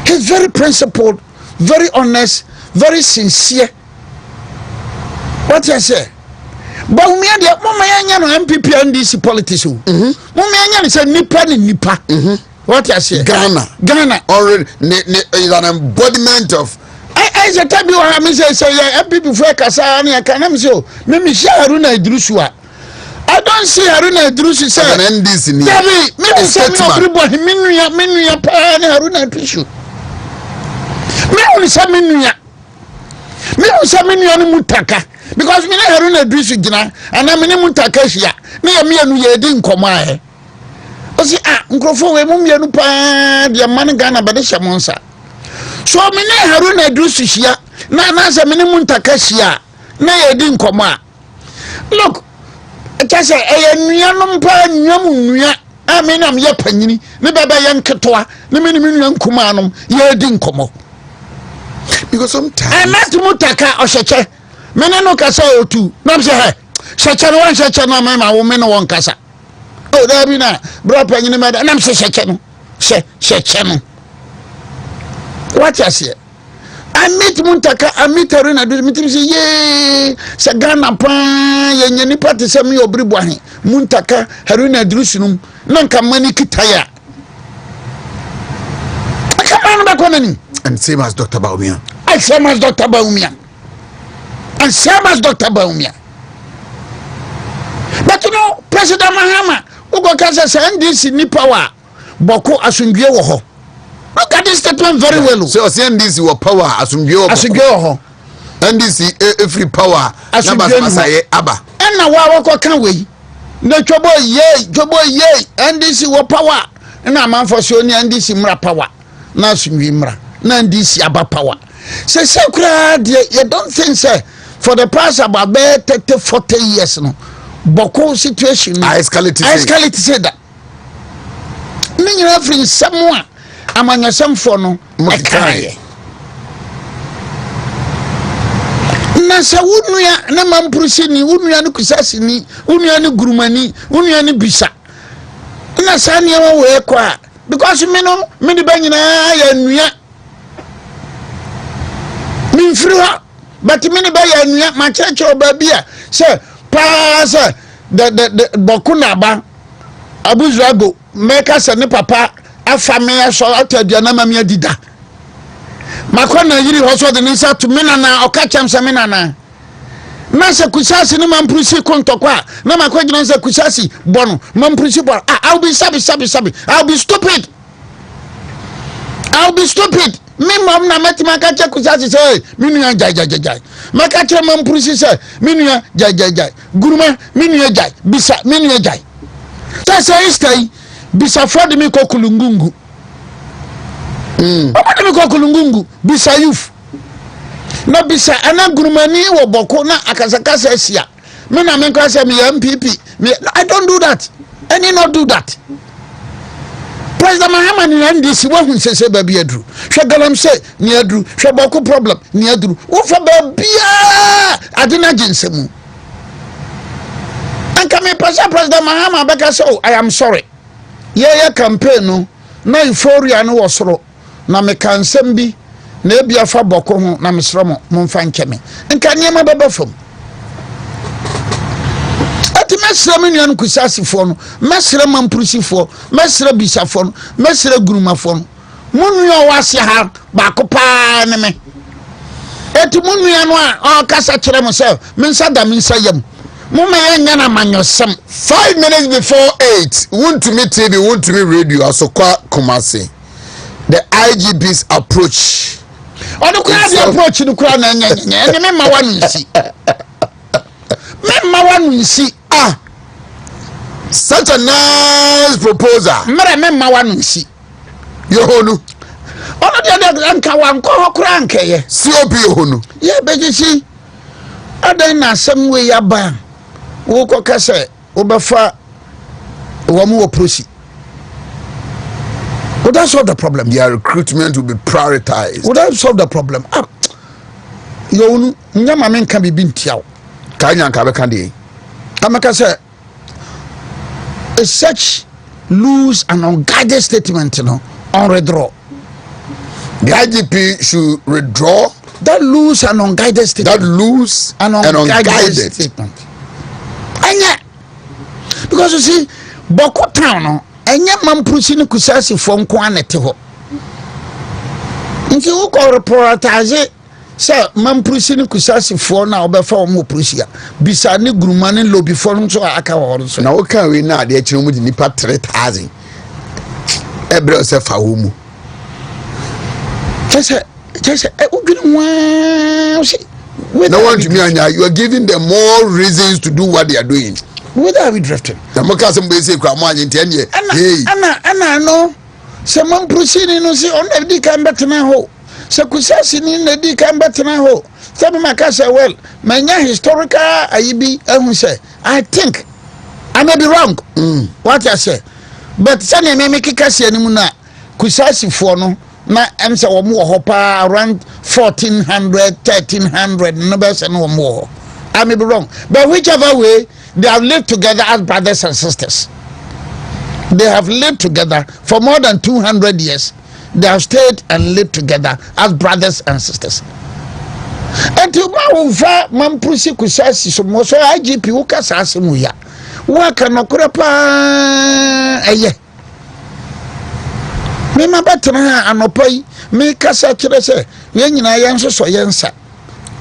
he's very principled, very honest, very sincere. What I say? But we are the mama no MPP and DC politics. Mama say nipa. What I say? Ghana already is an embodiment of. I say tell you what I say MPP for kasa ani kan am say me share Haruna Idrisua. I don't see Haruna Idrisu say an NDC ni. Me say everybody minuya pa ni Haruna Idrisu. Me only say minuya ni mutaka because me na Haruna Idrisu gina and na me ni mutaka hia. Me anu ye di nkomo ahe. O si nkrofo we mu anu pa de man Ghana ba de shamonsa. So me na Haruna Idrisu hia na say me ni mutaka hia na ye di nkomo a. Look Chase nuanom pa nuam nua amenam ye panyini ne baba ye nketoa ne me nuam kumanom ye di nkomo because sometimes I met mutaka ohyeche me ne no kasa otu na say he hyeche no wan hyeche no ma wo me no won kasa o da bi na bro panyini ma da na say hyeche no hyeche no what you say I meet Muntaka, I meet Haruna Idrisu, say, yeah, Sagana Pan, Yanni Party, Sami Obiri Boahen, Muntaka, Haruna Idrisu, Nanka Mani Kitaya. I come on back on any. And same as Dr. Baumia. And same as Dr. Baumia. And same as Dr. Baumia. But you know, President Mahama, who got cancer, and this in Nipawa, Boko Asungye Woho. Look at this statement very well. So NDC were power asungyo NDC free power asungyo aba. And now wa can we? No trouble ye NDC were power. And a man for so NDC mra power. Na asungyo mra. Na NDC aba power. Say sakura you don't think say for the past about 30-40 years no boko situation I escalate say that me nyina free someone amanyasam for no ekaye na sa wunua na mampurusi ni wunua no kusasi ni wunua no gurumani wunua no bisa na sa ne we kwa because me no me de banyina ya nua me free ha but me ne ba ya nua ma cheche obabia say pa say the bokuna ba abuzuago meka se ne papa afa me aso ataduana ma me adida makona yiri hoso de nsa to me nana okacham se me nana na se kusasi ne mampurusi kontokwa na makwagina se kusasi bono mampurusi bo I'll be sabi I'll be stupid me mom na matima ka che kusasi se minua jai maka che mampurusi se minua jai guruma minua jai bisa minua jai sasa istai bisa fodi mi kokulungungu Obadi mi kokulungungu bisa youth na bisa ana gurumani wo boko na akasakasa sia me na me kwase me MPP me I don't do that any not do that President Mahama ni ndisi wo hu sese ba bi adru hwe galam se ni adru hwe boko problem ni adru wo fa ba bia adina jinsemu anka me pasa President Mahama beka so I am sorry ye campaign no na euphoria no wosoro na me kansem bi na ebia fa boko ho na mesremo momfa nkeme nka niema baba fam ati mesra me nuan kusasifo no mesra mampurusifo mesra bisafo no mesra gurumafo no munua wase ha ba ko pa ne me eti munua no a kasa kire mo se mensa da mensa yam mumma yanya na manyosem 5 minutes before 8 WONTUMI TV WONTUMI radio asokwa Kumasi the IGP's approach Onu kura the approach ni kura na nyanya ene me ma wanu nsi such a nice proposal me ma wanu nsi yohonu onu de anka wan ko kura ankeye COP yohonu ye bejichi adan na asem we yaba wo ko kase wo befa wo mu prosi. Would that solve the problem? Their recruitment will be prioritized. Would that solve the problem? You nyama men can be bintiao. Kanya nkabe kandi. Amaka say such loose and unguided statement, on redraw. The IGP should withdraw that loose and unguided statement. That loose and unguided statement. Anya, because you see, Boko Town. Enya mampurusi ni kusasi fo nko anete ho nti wo ko reportage se mampurusi ni kusasi fo na obefa o mo purusia bisa ni gurumani lobby fo nso aka ho so na wo kan we na ade akire mu di nipa 3000 ebre se fa wo mu chese udwini wa si no one to me anya you are giving them more reasons to do what they are doing. Where are we drifting? The Mokasam Basic Kramani 10 years. Anna, no. Some proceeding no see on the dick and better now. So Kusasi in the dick and better now. Some Macassa, well, my historical I be, I think I may be wrong. What I say. But Sunny may make a Cassia Nimuna Kusasi for no. Na answer or more hopper around 1400, 1300, no better no more. I may be wrong. But whichever way, they have lived together as brothers and sisters. They have lived together for more than 200 years. They have stayed and lived together as brothers and sisters. And to my mampusi kusasi so mo so IGP ukasa asimu ya. Waka nokura pa eye. Me mabatena anopai me kasa kire se ye nyina yenso so yensa.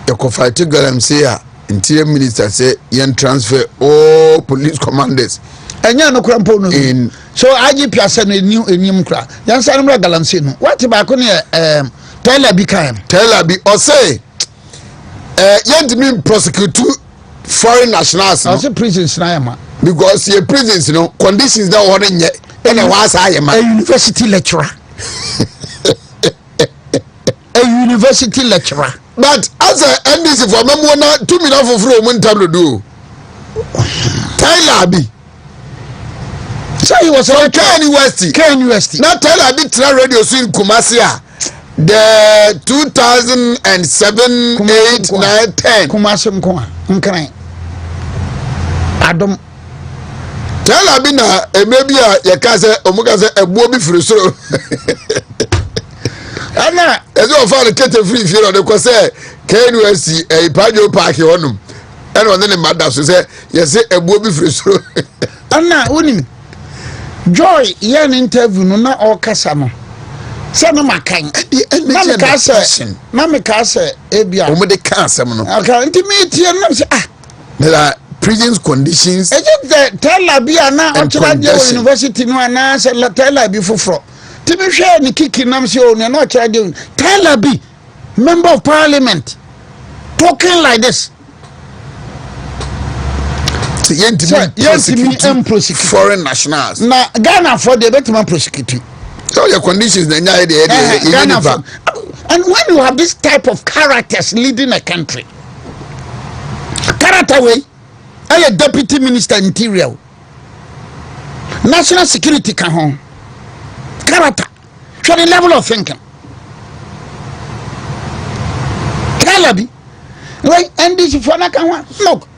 Ekofa galam say Interior Minister say yen transfer all police commanders. Enya no krampo no. So IGP asa no enim kra. Yan sa no galamse no. What ba ko ne Taylor bi kan. Taylor bi o say yen to prosecute foreign nationals. I say prisons na yama. Because your prisons conditions that one nye na wa sa yama. A university lecturer. A university lecturer. But as a NDC for Mamona 2 million for from time to do. Tyler Abi. So he was from Ken University. Now Tyler Abi try radio so in Kumasia. The 2007, 8, 9, 10. Kumasi mkoma. Nkran. Adam. Tyler Abi na maybe ya kase omukase ebuo bi firi soro. Ana ezo ofa kete free fie no de ko say KNUST Pajo Park honum and on the mother so say yes ebuo bi firi soro. Ana unim Joy yan interview no na o kasa no say no makan na me kasa ebia o me de kan asem no aka intimate yan na say there are prisons conditions e just tell Abia na o chira de university no na say tell Abi foforo timi hwe ni kiki nam say o na o chira de tell Abi member of parliament talking like this. Prosecute foreign nationals. Na Ghana for the better prosecute. So your conditions Ghana and when you have this type of characters leading a country, character way, a deputy minister interior, national security can home, character, show the level of thinking. Kalabi, right? And this is for look,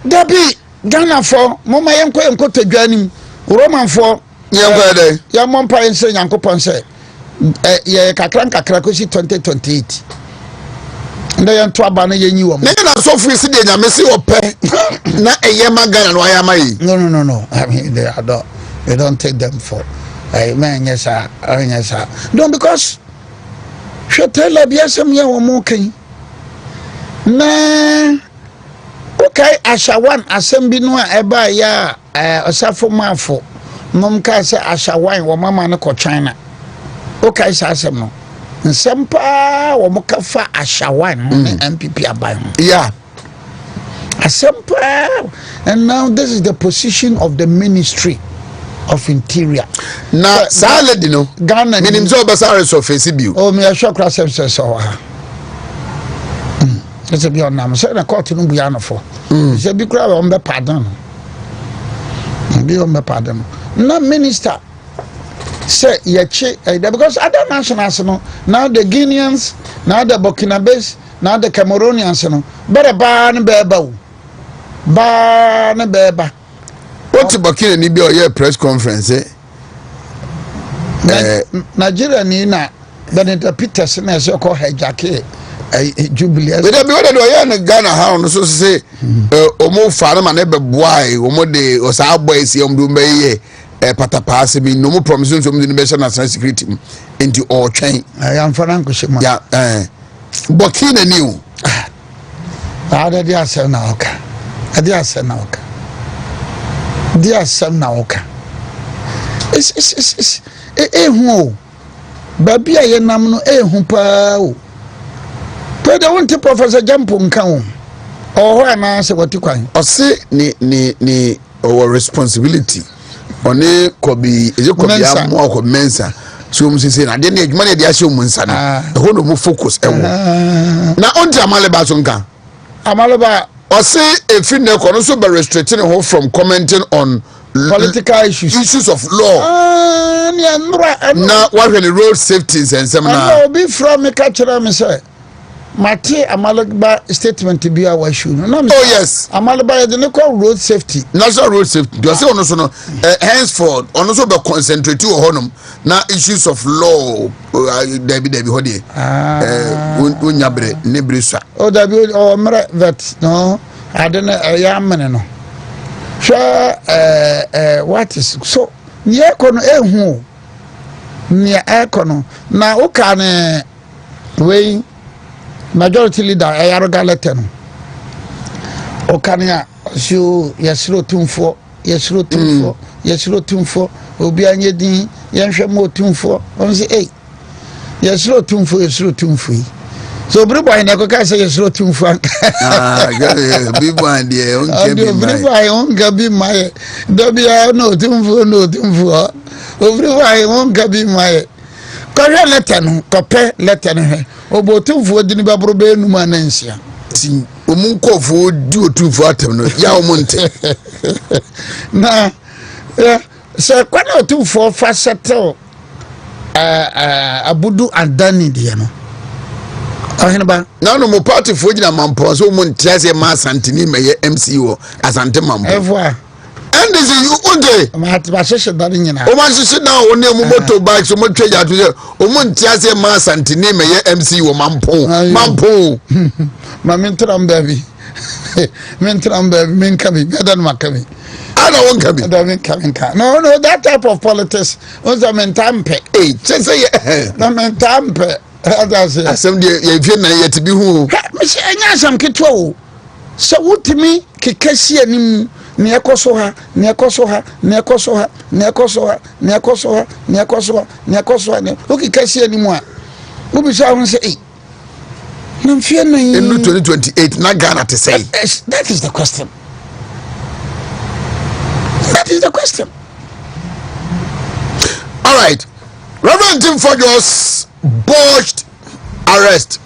there be Ghana for mama yanko tedwanim Roman for yanko ya mompa ense yankopon say ye kakra ko si 2028 nda yanto aba na yenyi wo na so free si de nyame si ope na eyema Ghana no ayama yi no I mean they don't take them for man yes sir no because she tell abiasem ya wo mo kan na okay ashawan assembi no eba ya osafo mafo nom ka se ashawan wo mama ne ko China okay sa asem no nsempa wo mo ka fa ashawan MPP aban yeah asempa. And now this is the position of the Ministry of Interior na salad no Ghana minim so basare so face bio o me asho kra sem so it's a beyond nam say na court no buya no for say bi kra on be pardon bi on be pardon na minister say yeche because other nationals no now the Guineans now the Burkinabes now the Cameroonians no better ban beba what Burkina ni bi o ye press conference Nigeria ni na Benedict Peters na say ko hijack Jubilee. But be what do you Ghana how no so say omo fa na na be boy omo de osa boy si om do be ye patapase bi no mo promise so mo de national security into all chain I am for anko shema ya Burkina ni o ada dia se na oka dia se na oka dia se na oka is hu baby aye nam no hu pa o but I want to Professor Jampo nkan o ho na se watikwan o se ni our responsibility oni kobi ammo ko mensa so mu sese na de na adwuma na de ahye mu nsa na ho no mu focus ewo na onti amaleba so nkan amaleba o se efin na ko no so be restricting him from commenting on political issues of law na what the road safety and seminar no be from me catch me say Mati Amalaba statement to be our shoe. No, yes. Amalaba the call road safety. National road safety. You say ono henceforth ono so be concentrate on honum na issues of law. Debi hodi. Unyabre nebrisa. Oh debi o mre vet no. I don't know yamene no. Sure what is so nye kono ehu. Nye ekono na uka ne we majority leader ayaroga letter no okania so yesro tumfo obi anye din yenhwe mo tumfo on say yesro tumfo so Obiri boy na ko ka say yesro tumfo bi boy dey on ke bi Obiri boy on ga bi mai do bi no tumfo Obiri boy on ga bi mai ko letter no ko pe letter no obotumfo dini babro be nu manansia ti omunkofo di otumfo atem no ya omonte na se kwana otumfo fa settle abudu adani de no ahene ba na no mo party fo gina mampo so omonte ase ma santini meye MCO asante mampo evoa and this is you okay ma sheshe dare nyina o ma sheshe na o ne mu motorbike so mo twa to say omonte ase ma santini meye MCO mampo ma mentram baby men kami gadan makami I don't want coming. No, that type of politics was a mentampe. Hey, just say no mentampe. Some day you na yet be who. Miss Anyasam Kitwo. So WONTUMI Kikesi and Niakosoha, Look at Cassie anymore. Who be shall say, no fear in 2028, not Ghana to say. That is the question. That is the question. All right. Reverend Tim Fodjo's botched arrest.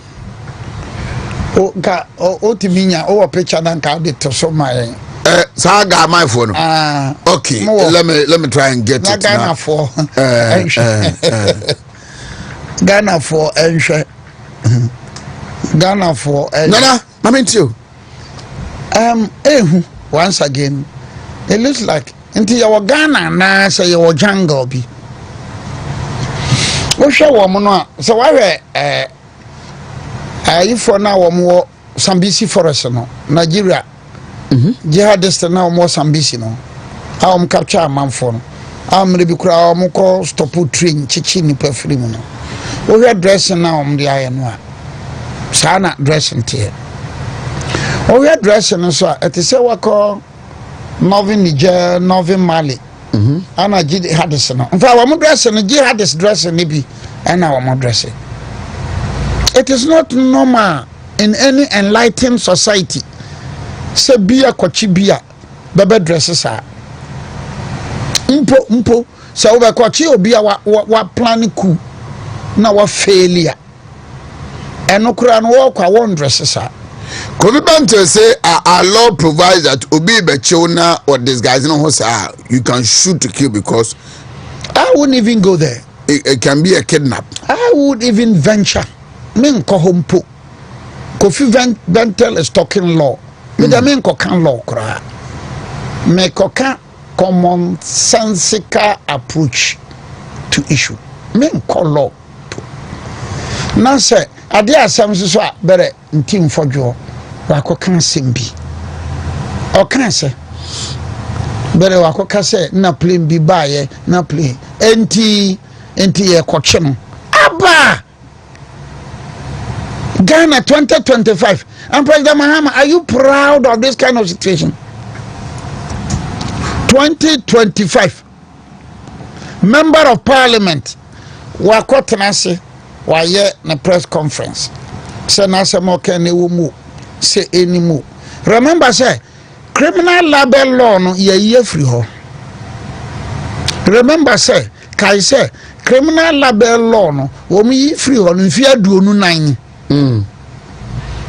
Timinya, picture and card it to so my Saga my phone. Okay. Let me try and get it Ghana now. For Ghana for Ghana for Nana, I mean to you. Once again, it looks like into your Ghana na say your jungle be. We show woman so why if for now more Sambisi forest no Nigeria jihadist now more Sambisi no how capture man for how many be crowd more stop train chichi ni free no we are dressing now the iron sana dressing here we are dressing so it is a call Northern Niger, Northern Mali. And I did Haddison. In fact, I'm dressing a jihadist dressing maybe, and now I'm dressing. It is not normal in any enlightened society. Say beer, kochi beer, baby dresses are. Mpo, so over kochi or beer, what planning coup, now a failure. And no crown walk, I won't dresses are. Commitment say our law provides that Obi Bechona or disguising you can shoot to kill because I wouldn't even go there. It can be a kidnap. I would even venture. Men ko hompo. Kofi Ventel is talking law. Me da men ko kan law kra. Me ko kan common sensical approach to issue. Men ko law. Now say ade asam so a bere ntim fodwo wako kan sembi o kan se bere wako ka se na plane bi baaye na plane enti e koche no aba Ghana 2025 and President Mahama, are you proud of this kind of situation? 2025 member of parliament wako tenase waye na press conference say na say mo kan ewo mu say enimu remember say criminal libel law no ye free ho remember say kai say criminal libel law no wo mu yi free ho no fi aduonu nan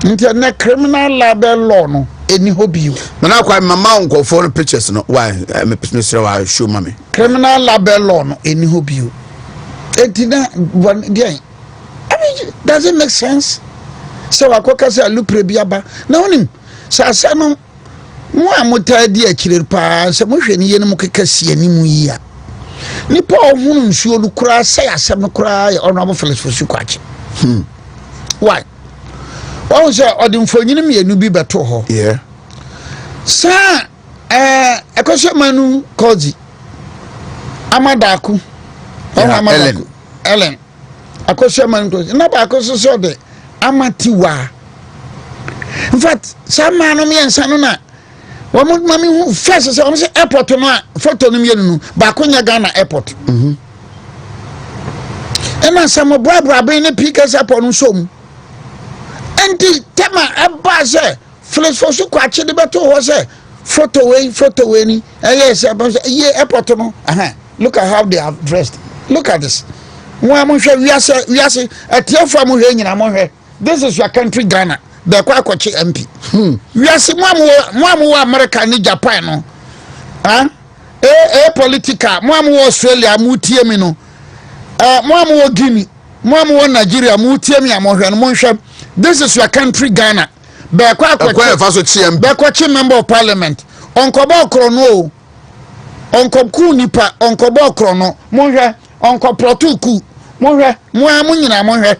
nti na criminal libel law no eni ho biu na kwa mama unko for pictures no why me picture wa show mama criminal libel law no eni ho biu etina again does it make sense? So I could say a luprebiaba. No, Sassano, one would tell the actual pass, a motion yen mukasi any muia. Nipo woman should cry, say a summer cry or novel fellows for Sukachi. Why? Oh, sir, or the for enemy and you be better. Yeah. Sir, a question manu Kozi Amadaku. Oh, Ellen. Akosha man goes na ba akoso so de amatiwa. In fact some man no me ensano na wo mami hu first say on say airport no photo no me nu ba konya Ghana airport ena some brabra be ne pickers airport no so mu enti tema aba say flash for so kwache de beto ho say photo way ni yes ye airport no look at how they are dressed. Look at this. Mwa mo hwe wiase atiefo mo hwe nyina mo hwe. This is your country Ghana. The kwa kwachi MP. Wiase mo wa America ni Japan no. Politica mo Australia mo tie mi no. Mo Guinea, mo Nigeria mo tie mi amohwe no mo hwe. This is your country Ghana. Be kwa kwachi member of parliament. Onkobo krono. Onkoku nipa onkobo krono. Mo hwe onko protuku. Mo hwe mo nyina mo hwe.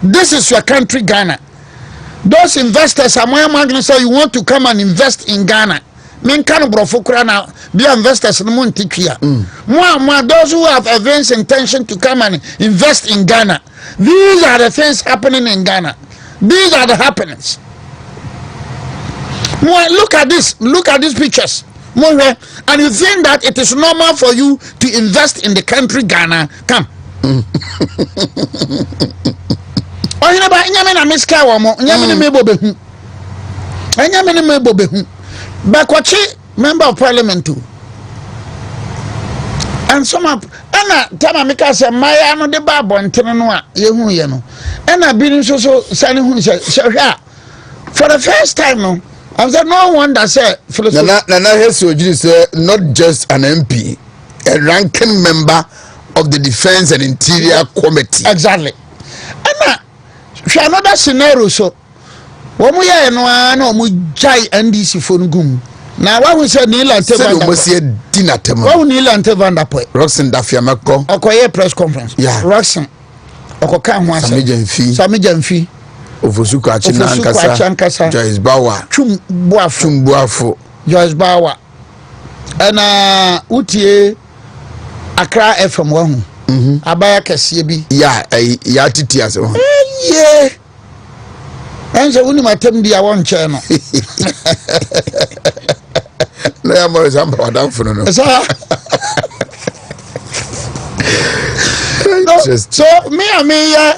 This is your country Ghana. Those investors are going say you want to come and invest in Ghana. Men can brofokra now be investors no montikia. Those who have advanced intention to come and invest in Ghana. These are the things happening in Ghana. These are the happenings. Look at this. Look at these pictures. And you think that it is normal for you to invest in the country Ghana? Come. Oyina ba nyame na miska wo mo nyame ne mebo behu nyame ne mebo behu ba kwachi member of parliament too. And some up ana tama meka se maya no de ba bontene no a yehu ye no ana bi nso so sane hu se hwa for the first time no I said no one that said na heso ojiri say not just an MP, a ranking member of the Defense and Interior Committee. Exactly. Ana another scenario so womu ye no ana omu jai NDC phone gum na wa hu say Neil Antevanda so say dinatema wa hu Neil Antevanda po Roxen Dafiamako okoye press conference Roxen okoka ho asa Sami Jamfi Ofosuku Achinkasa Joyce Bawa Chum Boafo Joyce Bawa ana utie Accra FM wa hu abaya kese bi ya titi ase ho ense woni matem dia won che no na ya mo example adam funu no so me ya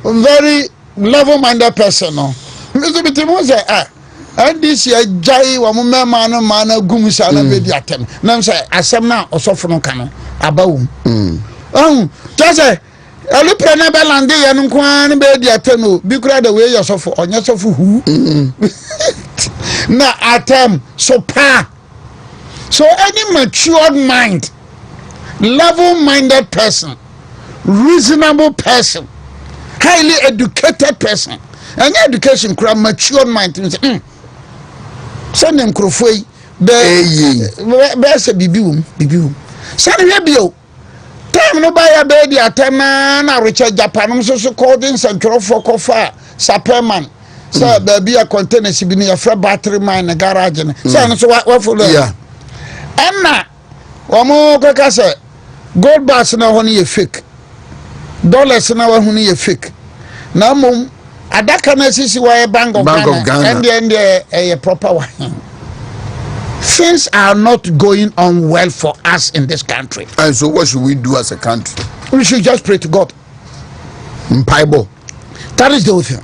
very level-minded person no me so bitimo say and this year jai wa mo mema no mana gumsa na be dia tem na say asem na osofo no kan abawum just say ali prena be lande ye no kwan be dia tem bi kura the way yosofo onye sofo hu na atem so pa so any matured mind, level-minded person, reasonable person, highly educated person, and education crowd matured mind send them crofoi be se bibium send we bio time no buy a baby atana na Richard Japan so called in St. Crofo Kofa Saperman so baby a container sibi ni your battery mine na garage so so what for Emma omo kaka say gold bars na ho na fake dollars na ho na fake na mom adaka na sisi wa Bank of Ghana and a proper one. Things are not going on well for us in this country. And so what should we do as a country? We should just pray to God. Bible. That is the only thing.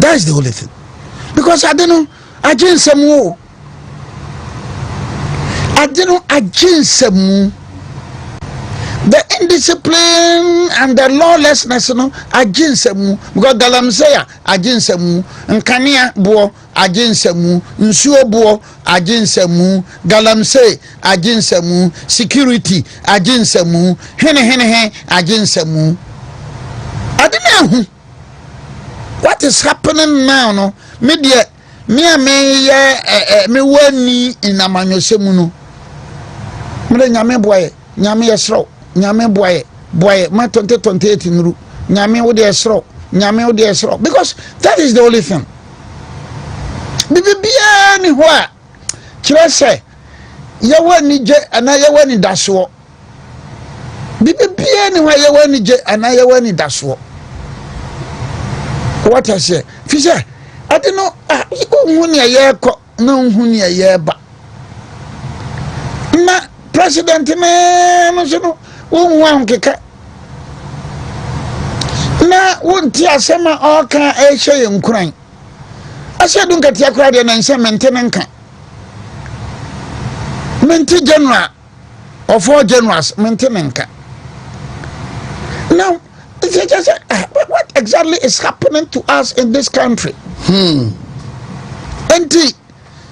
That is the only thing. Because I don't know, I didn't say more. The indiscipline and the lawlessness, no, ajinsemu. Because galamseya ajinsemu, nkania bo ajinsemu, nsuo bo ajinsemu, galamse ajinsemu, security ajinsemu, hene ajinsemu. Adina what is happening now? No, media me wani inamanyosemu no. Me nyame boye, nyame yesro. Nyame boy my 2028 nru nyame wo de esro because that is the only thing bibia ni ho a kire se ye wani je ana ye wani daso bibia ni ho ye wani je ana ye wani daso what I say fisher I don't know hu ni ye ko na hu ni ye ba na president me no so no won keka na wonti asema oka ehye nkuran ase dun katia kura de na nse mentenenka menti general of all generals mentenenka Now, they just say, what exactly is happening to us in this country? Auntie,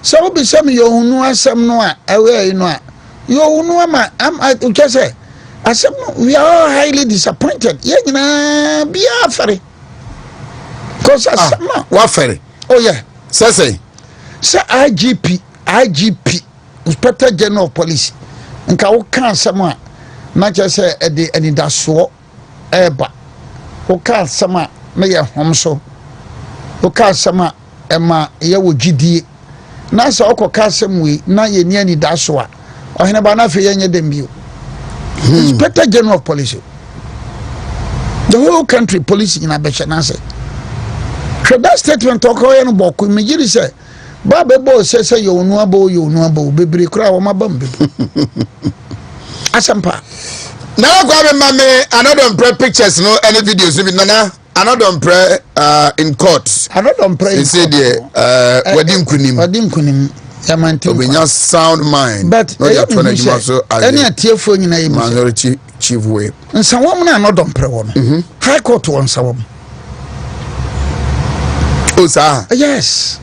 so be some you know some no away you know. You know I just say we are all highly disappointed. Yeah, be afraid. Because what ferry? Oh yeah. Say IGP, Inspector General of Police. Nka wo kan sama na just say the any daso eba. Wo kan sama na ye homso. Wo kan sama ema ye wo gidie. Na so okoka semwe na ye ni ani daso a. Ohene ba na fe ye nye dem bio. Inspector General of Police. The whole country police in Abesha na say. That statement talk away no boku imagine say Baba bo say you no abo bebre kura wo mabam be. Asampa. Now go be mame another pray pictures no any videos no nana another pray in court. Another pray. They say the wedding kunim. Yamanti. Obenya sound mind. But no ya tona juma so any atiefo nyina yim. Minority chief way. Nsawom na another pray wo no. High court won sawom. Oh, sir. Yes.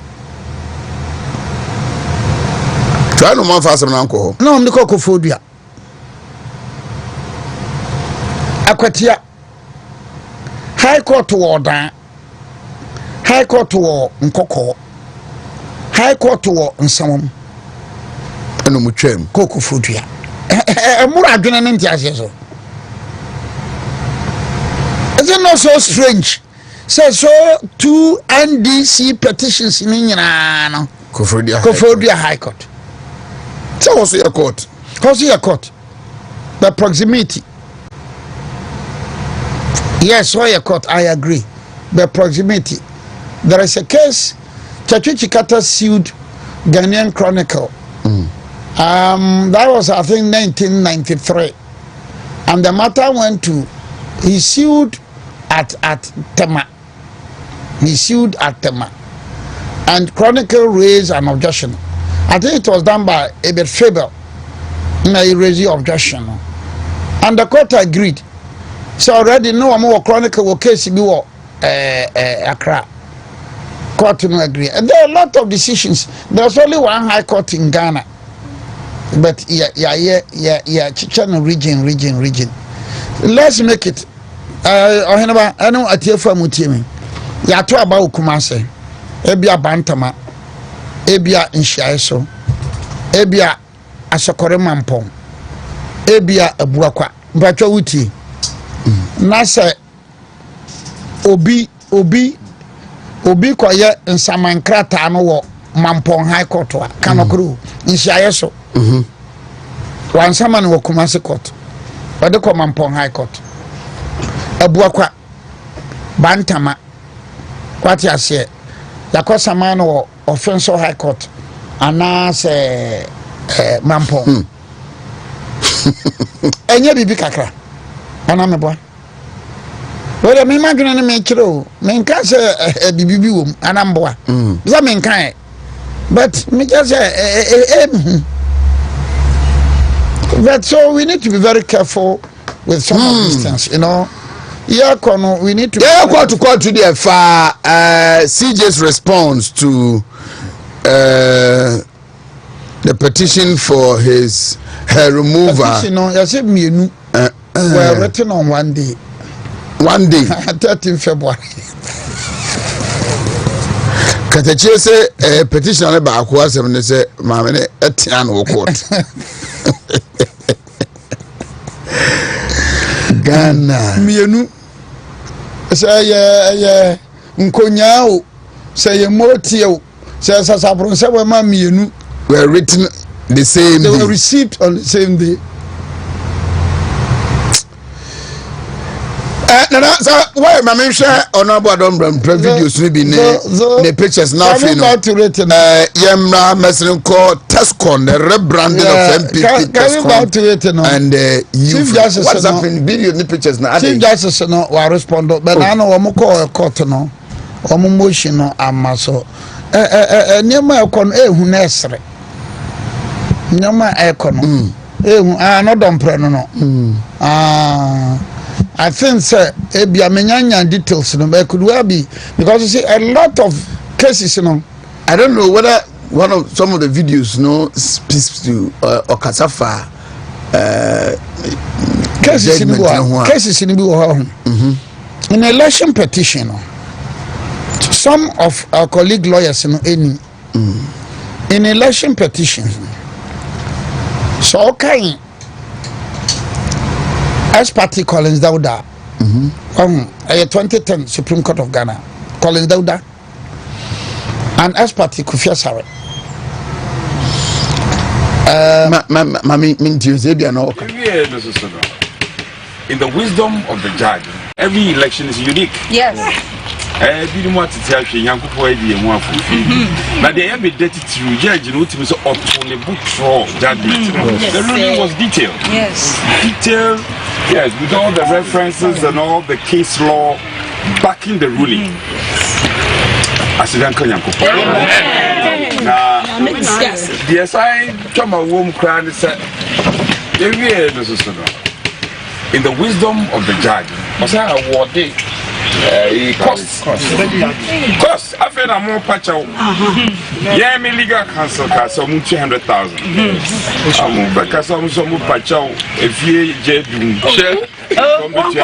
Try no man fast uncle. No, I'm the cocophobia. Aquatia. High court to order. High court to Nkoko. High court to Nsawam. No muchem. Cocophobia. Mura adwene nti aseso. Is it not so strange? So 2 NDC petitions in Inyan Kofodia High Court. So also your court. Also your court. The proximity. Yes, why your court, I agree. The proximity. There is a case Chachuchikata sued Ghanaian Chronicle. That was I think 1993. And the matter went to he sued at Tema. He sued at Tema. And Chronicle raised an objection. I think it was done by Ebert Faber. He raised the objection. And the court agreed. So already no more Chronicle will case be Accra. Court no agree. And there are a lot of decisions. There's only one high court in Ghana. But Chichen region. Let's make it. I know at your family team. Ya to aba Kumase. Ebia Bantama. Ebia Nshiaeso. Ebia Asokore Mampong. Ebia Abuakwa. Mbacho wuti. Nasa Obi kwaye nsamankrata no wo Mampong High Court wa Kanokuru Nshiaeso. Wansama no Kumase Court. Wade ko Mampong High Court. Abuakwa Bantama kwati ase yakosama no offensive high court anase Mampong enye bibi kakra ana meboa wele me magana na me kiro me nka se bibi wom ana mboa za me nka but me just but so we need to be very careful with some of these things, you know. Yeah, we need to. Yeah, call to the far. CJ's response to the petition for her removal. Petition, I said me were written on one day. 13 February. Katachi say petition on the back was say mamene etian court. Ghana. Mienu. Say nkonyao. Say motio. Say sasabron say we ma mienu. Were written the same day. They were received on the same day. So why my men share honorable videos will be the pictures now yemra mesrin call Tescon the rebranding of MPP Tescon and Chief Justice what's happening video the pictures now Chief Justice no wa respond but I know we call court no omo motion no amaso niam ekon ehu na esre niam ekon no ehu no dompre no I think sir ebi amenyanya details no but could well be because you see a lot of cases I don't know whether some of the videos speaks to Okasafa cases in in election petition some of our colleague lawyers in election petitions so okay as party Collins Dauda 2010 Supreme Court of Ghana Collins Dauda and as party Kufia Sare in the wisdom of the judge, every election is unique. Yes. Didn't want to tell you, young people, but they have been dated to judge, you know, to be so autonomous judgment. The ruling was detailed. Yes. Detailed, yes, with all the references and all the case law backing the ruling. As you can now, yes, I come a womb crying and said, in the wisdom of the judge, was I awarded cost. I feel I'm more patch out. Yeah, me legal counsel cost some 200,000. I'm because I'm some patch out. If you share, come between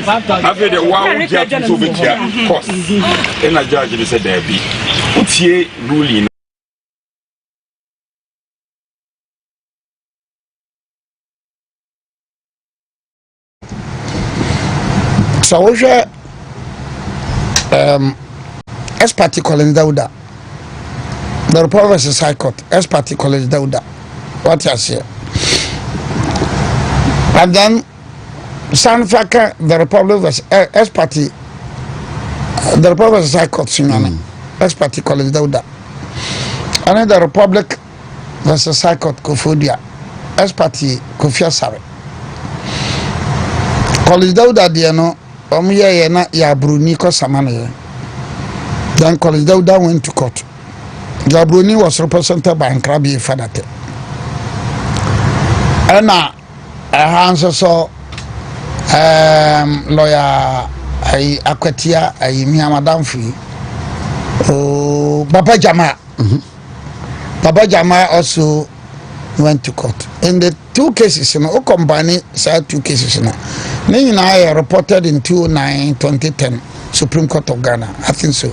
5,000. I feel the one judge to be cost. And a judge said there be. What's here ruling? So we share as party Collins Dauda the Republic versus High Court as party Collins Dauda what you say and then Sanfaka the Republic versus as party the Republic versus High Court as party Collins Dauda and then the Republic versus High Court Kofodia as party Kofia Sare Collins Dauda no na ya Bruni ko samane then Collins Dauda went to court. The Bruni was represented by Nkrabi Fadate and so lawyer Akwatia Madam Free Baba Jama Baba Jama also went to court. In the two cases, combine two cases. I reported in 2010 Supreme Court of Ghana. I think so.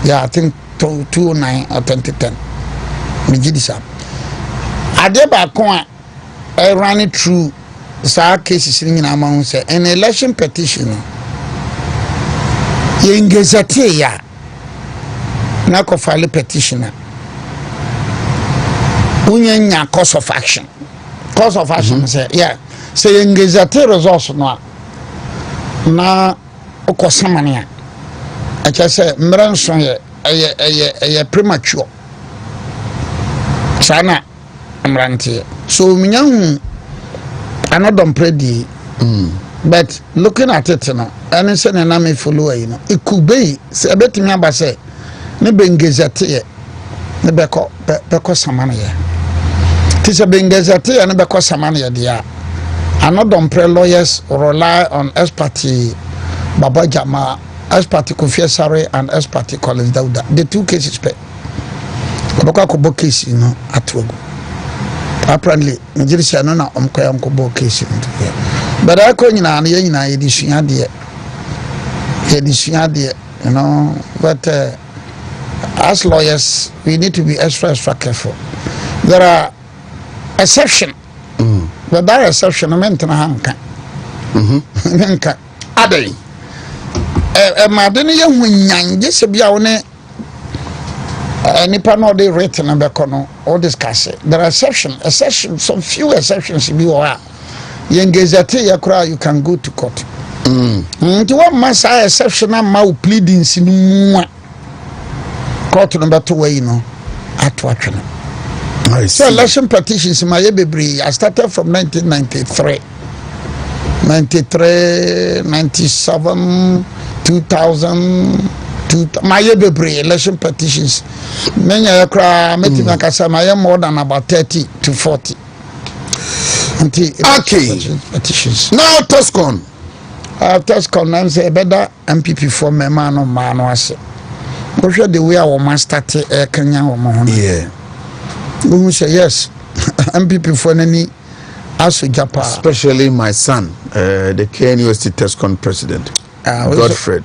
Yeah, I think 2009 or 2010. Mijidisa. Adeba Kwan, I ran it through some cases in among say an election petition. Yengezate ya. Nako file petitioner. Unyenya cause of action. Cause of action say yeah. Say engagate resource no na okosamania acha say mranso ye premature sana mrantie so minyahu anodom predi but looking at it no any say na me follow it could be say betimi aba say ne bengezate ye ne beko samania tisa bengezate ye ne beko samania dia. Another lawyers rely on expertise Baba Jama, expertise Kofia Sare, and expertise Collins Dauda. The two cases pay. Oboka kobo case at Wogo. Apparently, Nigeria no na omkoya kobo case. But I call you na edition there. But as lawyers, we need to be extra careful. There are exceptions. But that exception meant na hanka. Hanka. Adey. Madeni ye hunyan je se bia woni nipa no dey written na bekono or discuss it. There are exceptions, some few exceptions be wa. Yengezate yakura you can go to court. Nti one must exceptional ma pleading sinu court number 2 way atwatwe. So election petitions my bebre I started from 1993 97 2000 my bebre election petitions menya yakra metima kasa my more than about 30 to 40 Okay. Petitions. Now Toscon. Toscon and say better MPP for me man was. We should the way our master Kenya or Mohon. Yeah. We say yes. MPP for any Asu Japa. Especially my son, the KNUST Toscon president, Godfred.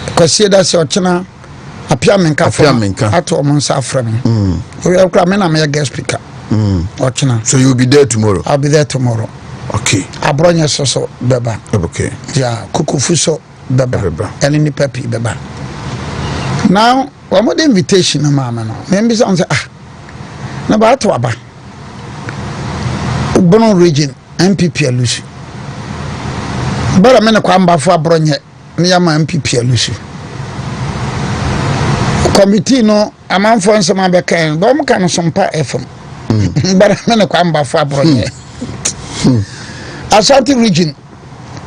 Because that's your channel. Apia menka ato omonsa frame. We are coming a guest speaker. So you'll be there tomorrow? I'll be there tomorrow. Okay. Abronya soso beba. Okay. Yeah, kukufuso beba. Elini pepi beba. Now, one more invitation mama no. Maybe someone say na ba to aba. Bono region MPP alusi. Bara me na kwamba fo abronya me yama MPP alusi. Committee no amanfo nsema bekan do mo kan sompa FM. Bara me na kwamba fo abronya. Ashanti region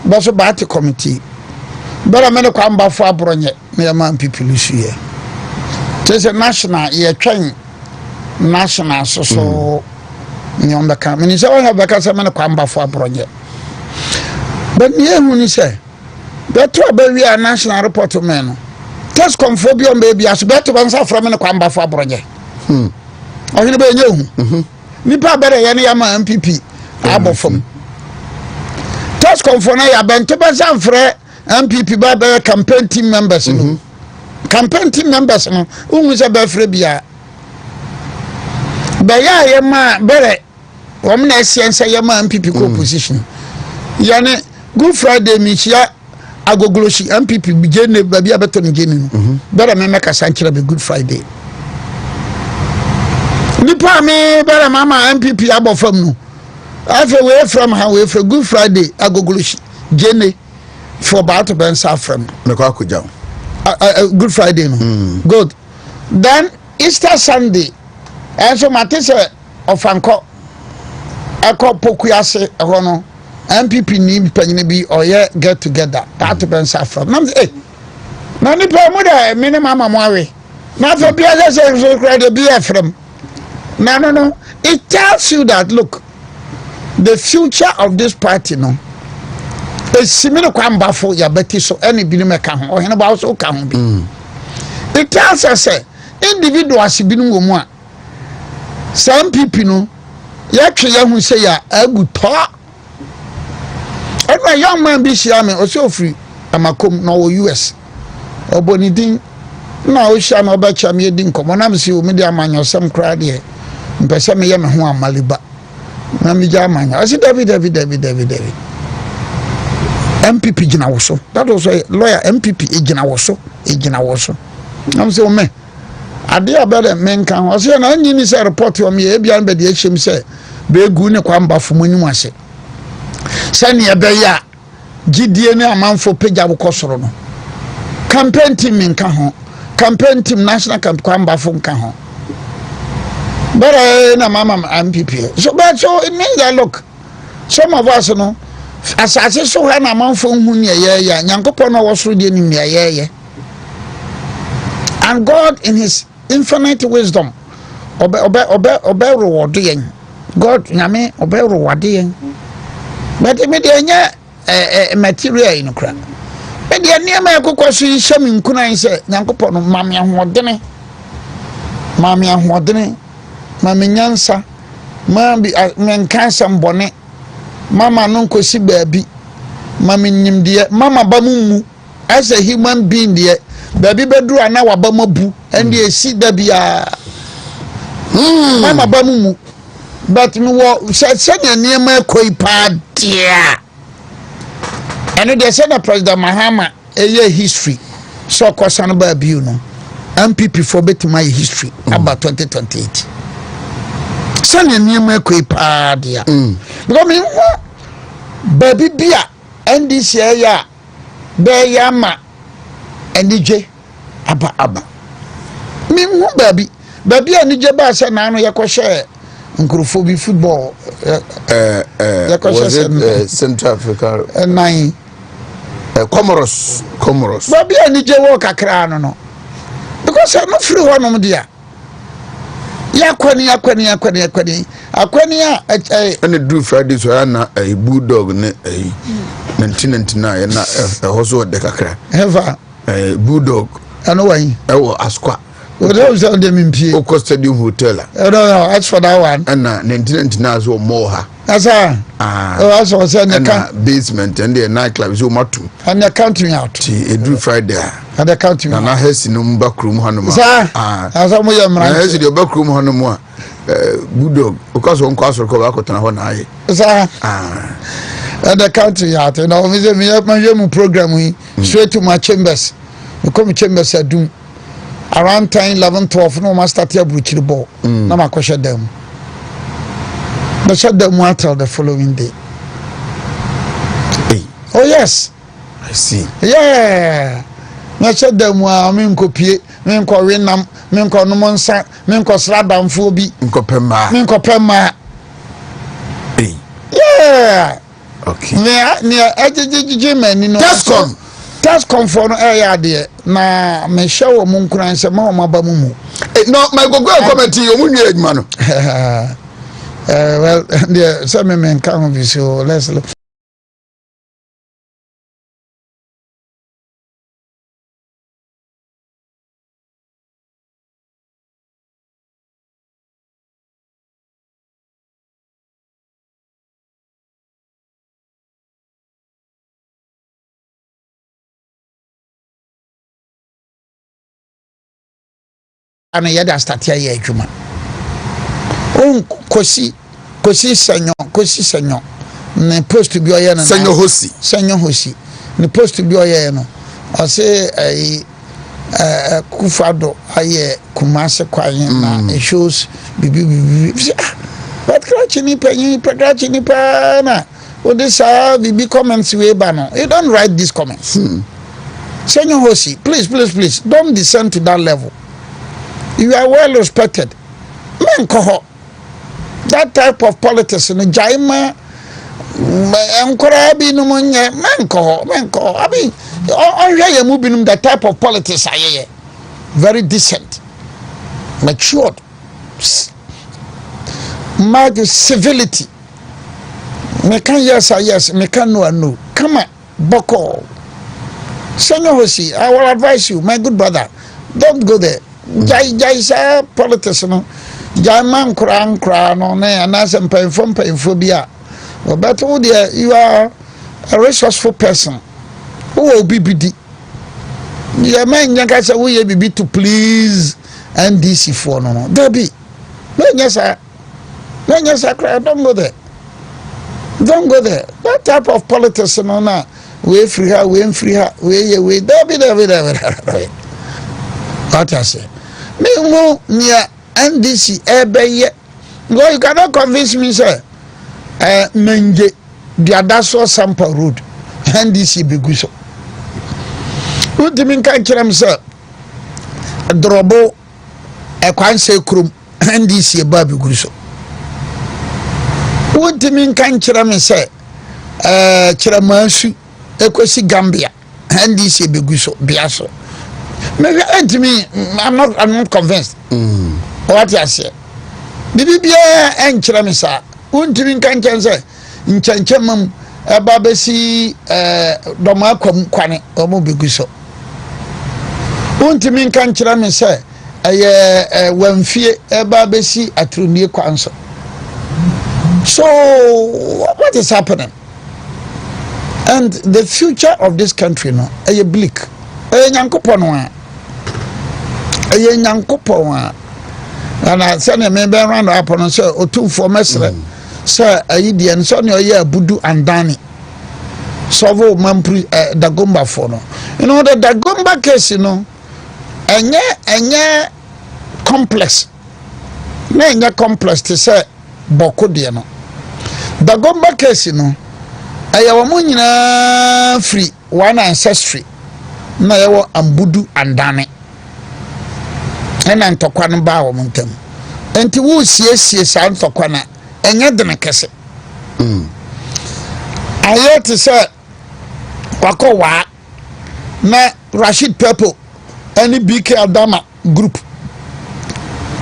baso baati committee. Bara me na kwamba fo abronya me yama MPP alusi ye. Tese national ye twen national so nyom beka me say we beka say me na kwamba fo abronya. But me hu say beto abawi a national report me no test confobion baby as beto bansa from me kwamba fo abroje ohini be nyehu nipa bere ye ne yama MPP abofom test confo na ya bento bansa frɛ MPP ba be campaign team members no campaign team members no unhu se be frɛ bia be ya ye ma bere wo me na asiense ye ma MPP ko position yani Good Friday michia agogoloshi MPP bijene babi abeto njeni bere me meka sanchira be Good Friday nipa me bere mama MPP abofam no afa we from how we for Good Friday agogoloshi jene for about ben safram me kwa kuja Good Friday no good then Easter Sunday enso matese ofanko eko pokuyase hono MPP ni panyine bi oye get together that ben safram na say na ni pa mu da minimum amwawe na for bia say credit be from no it tells you that look the future of this party no is similar kwamba for ya beti so any bi me ka ho ohene ba so ka ho bi it tells us say individuals bi no mu a some people no ya twe ya hu say ya aguto. And my young man be shaman also free. Amakom no US. Obonidin na o sha no ba cha me din komo na me si o me dia manyo sam kra de. Mpese me ye me ho amaliba. Na me ja manya. I say David. MPP gina wo so. That was a lawyer MPP gina wo so. Na me say o me. Ade abere men kan o say na anyi ni say report o me e bia be de ehim say be gu ne kwamba fo manyum ase. Sani ebeya gidie ne amanfo pagya bokosoro no campaign team nka ho campaign team national camp kwamba fo nka ho bara na mama MPP so but so it means that look some of us no asase so ha na amanfo hu ne ye nyankopon no wosoro de ni ye and God in his infinite wisdom obe reward yen God nyame obe reward yen. But me de nya material in kra. Me de niam ekokoso hyam nkunan se nyankopon no mame ahodene. Mame nyansa. Mame menkansa mbone. Mama no nkosi baabi. Mame nyimde. Mama bamumu as a human being there. Baabi bedru ana wabamabu and dey see da bia. Mama bamumu. But me wo said niam ekoi pa dia. And they said that President Mahama a history. So question about you know. MPP for better my history about 2028. Send your name ekoi pa dia. Because me baby bia NDC ya be yama NDJ aba. Me who baby NDJ ba say na no yakwo Nkrufobi football was it Central Africa nine Comoros baby ani je wo kakra no because no free honom dia Yakwani and the do Friday so a bulldog ne a 1999 na hoso de kakra ever a bulldog and why asqua what was on them in P. O Stadium Hotel. I don't know, as for that one. And 1999 so more. That's I was saying the basement and the nightclub so much. And they're counting out. It do Friday. And they're counting out. And I has no back room Hanuma. As I'm with your I has your back room Hanuma. Bulldog, because one castle called Akota one eye. And they're counting out. And I visit me up my program straight to my chambers. We come chambers I do. Around 10, 11, 12, no master start here with the ball. No ma shut them. But shut them until the following day. Hey. Oh yes. I see. Yeah. Na shut them me nkopie, me nkowinam, me nkonomonsa, me nkosrada mfobi. Nkopema. Me nkopema. Hey. Yeah. Okay. Ne ejejejije mani no. Just come. Just come for no ade na me hwe wo munkran se ma o maba mumu. No, my go comment you mu nwe aduma no. Well, there some men come with so let's look. Ana yada start here adwuma. Kosi senyo ne post bi oye na senyo hosi ne post bi oye no o say kufado aye kumase kwayen na it shows bibi what crachi ni pa na o this bibi comments we ba no you don't write these comments senyo hosi please don't descend to that level. You are well respected. Menko that type of politics in Jaima Enkorabi no monye menko. I mean on you moving that type of politics are very decent, matured, mad civility. Me can yes, me can no. Come on, Boko. Senor Hosi, I will advise you, my good brother, don't go there. Jai sa politics no jai man kra no na anase mpemfo bia but you are a resourceful person who bibidi you man nyaka say we bibi to please NDC for no there be when yes kra don't go there that type of politics no na we free her we there be what I say me mo near NDC ebeye go you cannot convince me say menje the adaso sample road NDC beguso udimi kan kiram say drobo ekwanse krum NDC ba beguso udimi kan kiram say kiramasu ekosi Gambia NDC beguso biaso. Maybe I'm not convinced. What I say? Bibi bia enkyere me sa. Untimi kan say nchanchamam eba besi doma kwane omo beguso. Untimi kan kyere me say wamfie eba besi atrumie kwanso. So what is happening? And the future of this country no bleak. Nyankopon and I send a member around upon so or two for mesre sir Aidian son your budu and Danny Sovo Mampri Dagomba for no. You know the Dagomba case, you know, and complex. Nanya complex to say Bokodiano. Dagomba case, you know, I free one ancestry. Na yewo ambudu andane ena ntokwa no ba wo montam enti wo siesie sa ntokwa na enye de nekese ayeti se kwako wa na Rashid Pepo any BK Adama group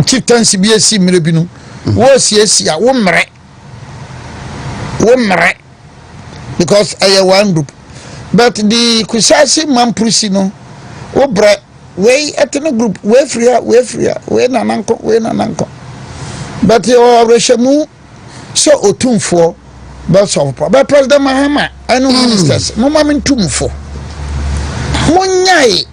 chieftaincy bi esi mire binu wo siesia wo mre because I one group but the kusasi mamprusi no wo bre we etno group we free we nananko but your reshemu so otumfo but solve problem but President Mahama I know ministers no mama ntumfo monyai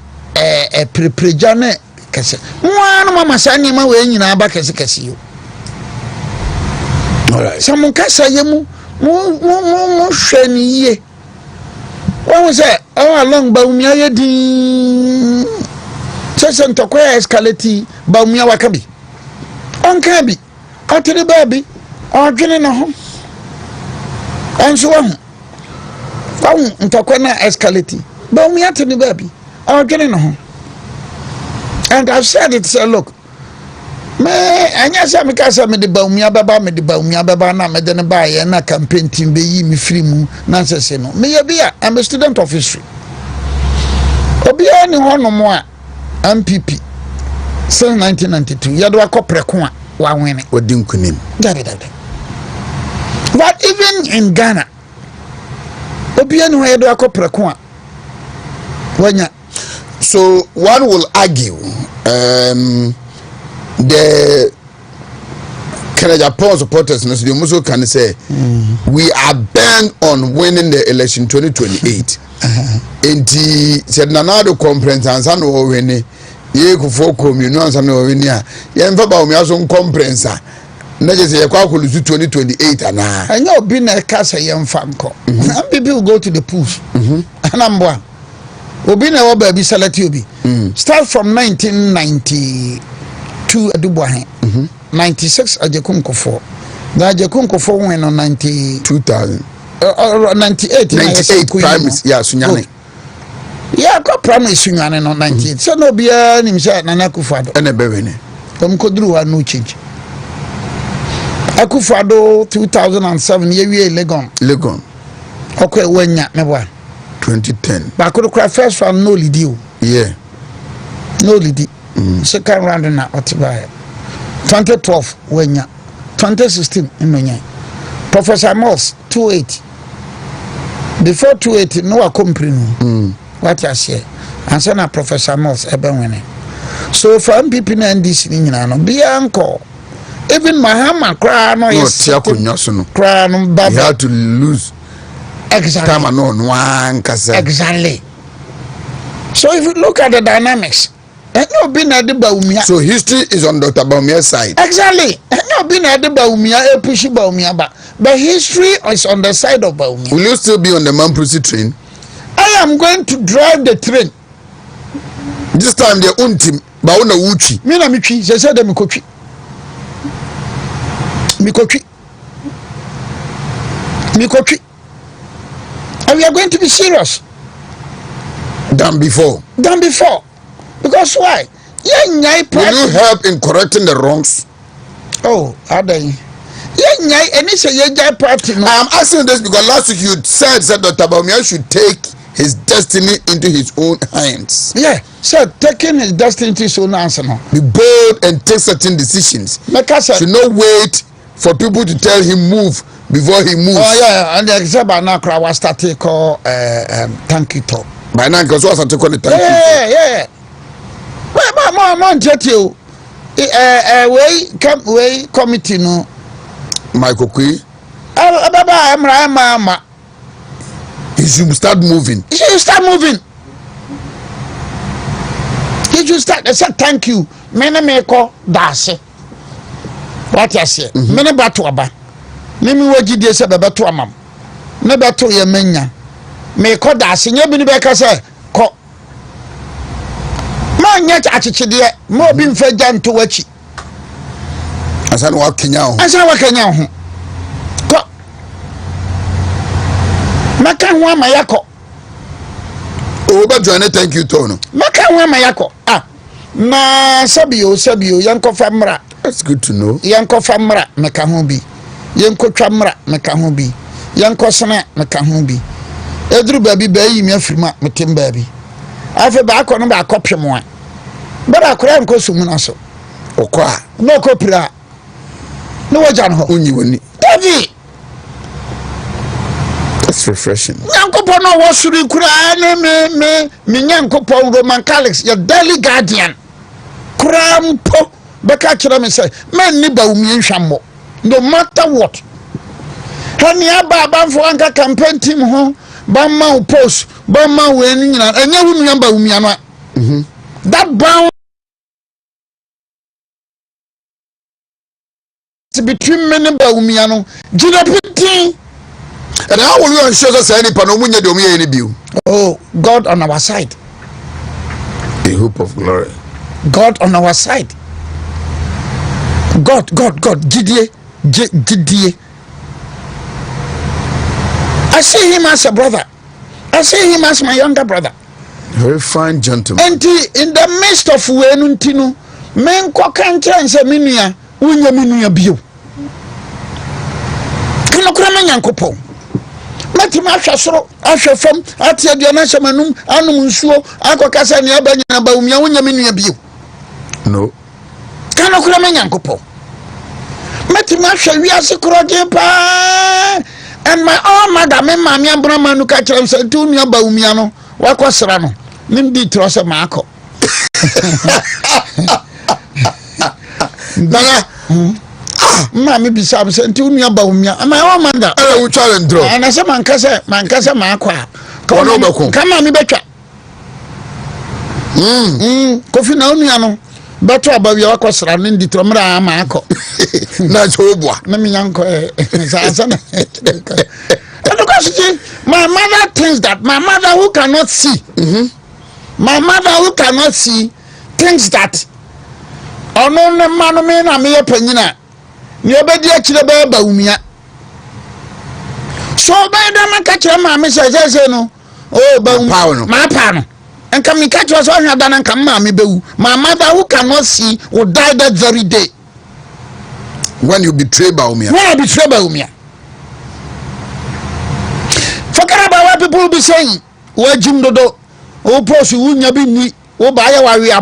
preprejane kese mwana mama sani ma we nyina aba kese yo alright samun kasa yemu mo hwaniye wọ́n say all along baumia yedin sese ntokwa escalate baumia wakabi onka bi atiri baby odwene na ho anso wahu ntokwa na escalate baumia tini baby odwene na ho. And I've said it, say, look, me anya say me kasa me de baumia baba na me de ne ba ye na campaign team be yi me free mu na say no me ye bia I'm a student of history obia ni hono mo a MPP since 1992 ye do akopreko a wa wene odi nkunim but even in Ghana obia ni ho ye do akopreko a wanya. So one will argue the Japan supporters they also can say we are bent on winning the election 2028. And he said nanado conference and san o win ye ko for communal san o win ya ye mfa ba o mi aso conference na je say ye kwa 2028 ana anya obi na kasa ye mfa nko some people will go to the pools anambwa obi na wo ba bi salati obi start from 1992 adu Boahen 96 Ajekunko4 da Ajekunko4 when on 2000 98 primaries yeah sunyane yeah ko primaries sunyane no 98 so no bia nim say Nana Akufo-Addo ene bewene tom kodru wa no change Akufo-Addo 2007 ye wie Legon okay wanya me bwa 2010 bakuru first one no lidi o yeah no lidi second round na otibaye 2012 wenya 2016 inonya Professor Moss 280 before 280 no akompri no what you say answer na Professor Moss ebe wene so for MPP na NDC ni nyina no bia nko even Mahama kra no yes kra no baba you had to lose exactly time no one kasa exactly. So if you look at the dynamics so history is on Dr. Baumia's side. Exactly. Push Baumia, but history is on the side of Baumia. Will you still be on the Mamprusi train? I am going to drive the train. This time the untim Bauna Uchi. Mina Michi, they said the Mikochi. And we are going to be serious than before. Because why? Will you help in correcting the wrongs? Oh, are they? I am asking this because last week you said Dr. Baumia should take his destiny into his own hands. Yeah, said taking his destiny into his own hands. Be bold and take certain decisions. Should not wait for people to tell him move before he moves. Oh yeah, and the example now was started called thank you talk. By now, because what's to call it thank you? Yeah. Well, Mama, you. We committee no. Michael Kui. Mama. He should start moving. He should start. They said thank you. Mene meko dase. What you say? Mene batu aba. Mimi wajidi se bebetu amam. Ne betu ye menya. Meko dase. Nye bini beka se ko. Ma nyet achichide. Mo bi mfe janto wachi. Asan wa Kenya ho. Ko. Maka ho amayako. Oba join thank you to no. Maka ho amayako. Na sabio yanko famra. That's good to know. Yanko famra meka ho bi. Yanko twamra meka ho bi. Yanko sene meka ho bi. Edru baby bayi mi afirima metem baby. Afa ba akọ no ba akọpem a. Bara akora nko sumu na so. okwa no kopira no wajan ho unyi woni David. It's refreshing. Nyankopon no wasuri kura me nyankopon Roman Catholics your daily guardian kura mpo beka kira me say man ni ba umi nhwammo no matter what hani aba banfo anka campaign team ho ba ma post ba ma we ni nyina enye hu nyamba umi ano that bound between men and ba umi ano jina pitin. And how will you ensure that any panomunya domi any view? Oh, God on our side. The hope of glory. God on our side. God. Gidie. I see him as a brother. I see him as my younger brother. Very fine gentleman. And in the midst of Wenuntino, men kokantra and Seminia, Unya Bio. Kanokraman Yankopo. Matima Shasro, Asha from Atia Diana Manum, Anum Suo, Aquacasa, Yabanya, Baumia, Unya Bio. No. Kanokraman Yankopo. Matima Shavias Krogepa. And my own madam, Mammy and Brahman, catch and said to me about Umiano, what was Serrano, Nimdi Trossa Marco. Mammy be sent to me about me, and my own mother. I will challenge draw. And I said, Mancasa Marqua. Come on, me better. Coffee no Miano. Better about your cost running the Tromra Marco. That's Obwa. My mother thinks that my mother who cannot see, my mother who cannot see thinks that on the man men are mere penina. Nobody actually bear Baumia. So by the catch a mammy says, no, oh, Baum, my pan. And come catch us on your done and come, mammy boo. My mother who cannot see will die that very day. When you betray Baumia. When I betray Baumia. Forget about what people will be saying. Oh, Jim Dodo. Oh, Post, you wouldn't be me. Oh, buy a warrior.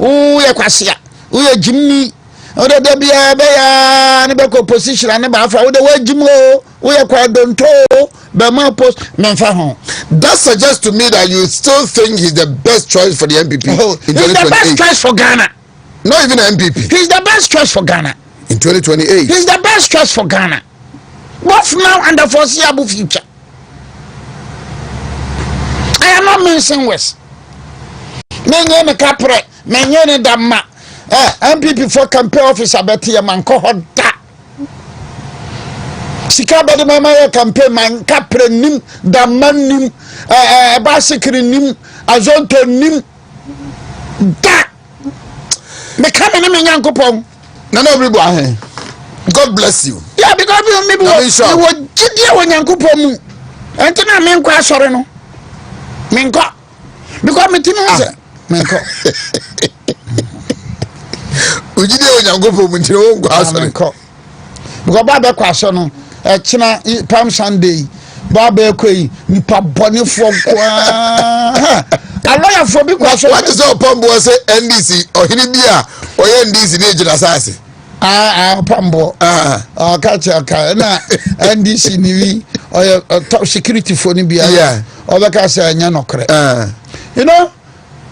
Oh, Yaquasia. Oh, Jimmy. Oh, there be a bear position and about for the way Jim. We are quite don't told. Bama Post, Menfahon. That suggests to me that you still think he's the best choice for the MPP. Oh, he's the best choice for Ghana. Not even an MPP. He's the best choice for Ghana. In 2028. He's the best choice for Ghana. Both now and the foreseeable future. I am not mentioning West. Menye Capre, Menye Dama. MPP for campaign officer Betty Manco Hoda. Sikaba de Mama campaign man Capre Nim, Daman Nim, Basikri Nim, Azonto Nim. Da! Me come in a Yankopong. Nano Boahen. God bless you. Yeah, because you were Gidia when Yankopong. And then I mean, quite sorry, no. Minko. Because me Timon. Minko. Ujide Yankopong, Minko. Because Baba Quasono, China Palm Sunday, Baba Quay, Nipa Bonnie for a lawyer for because what is our Pambo say NDC or Hinibia or NDC Nation Assassin? Pambo, catch a car, NDC Nivi or top security for Nibia, or the Casa and Yanokre. You know,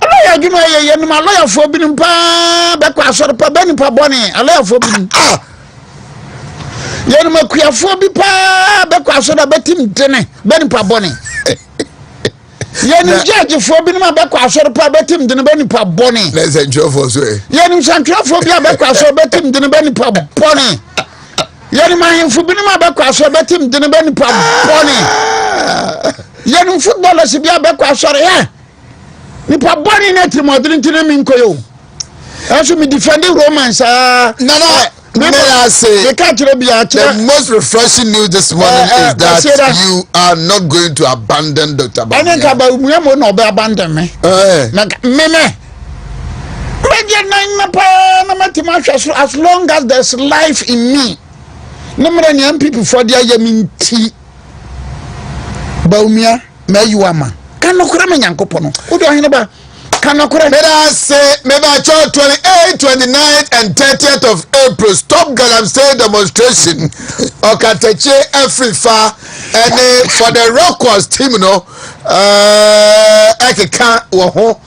a lawyer give me a lawyer for being backwards or Benny Paboni, a lawyer for being. Yanuma Quia be backwards or betting dinner, Benny Paboni. Yanum judge for being my backwards or betting dinner, Benny Paboni. Let's enjoy for say. Yanum Santra for being backwards or betting dinner, Benny Paboni. Yanuma for being my backwards or betting dinner, Benny Paboni. Yanum footballers be a backwards or yeah. Nipa Bonnie net modern to them in Koyo. I should be defending romance. No. May I say the most refreshing news this morning is that you are not going to abandon Dr. Baumia. I think about me no abandon me. As long as there's life in me. No more young people for the Yaminti Baumia Mayuama. Can no cram in Yankopono. Who do I know about? Can no cram? May I say, maybe I told 28 29th and 30th of April, stop Galamsey demonstration. Okateche Afrifa and for the Rockers team, Ekeka Waho.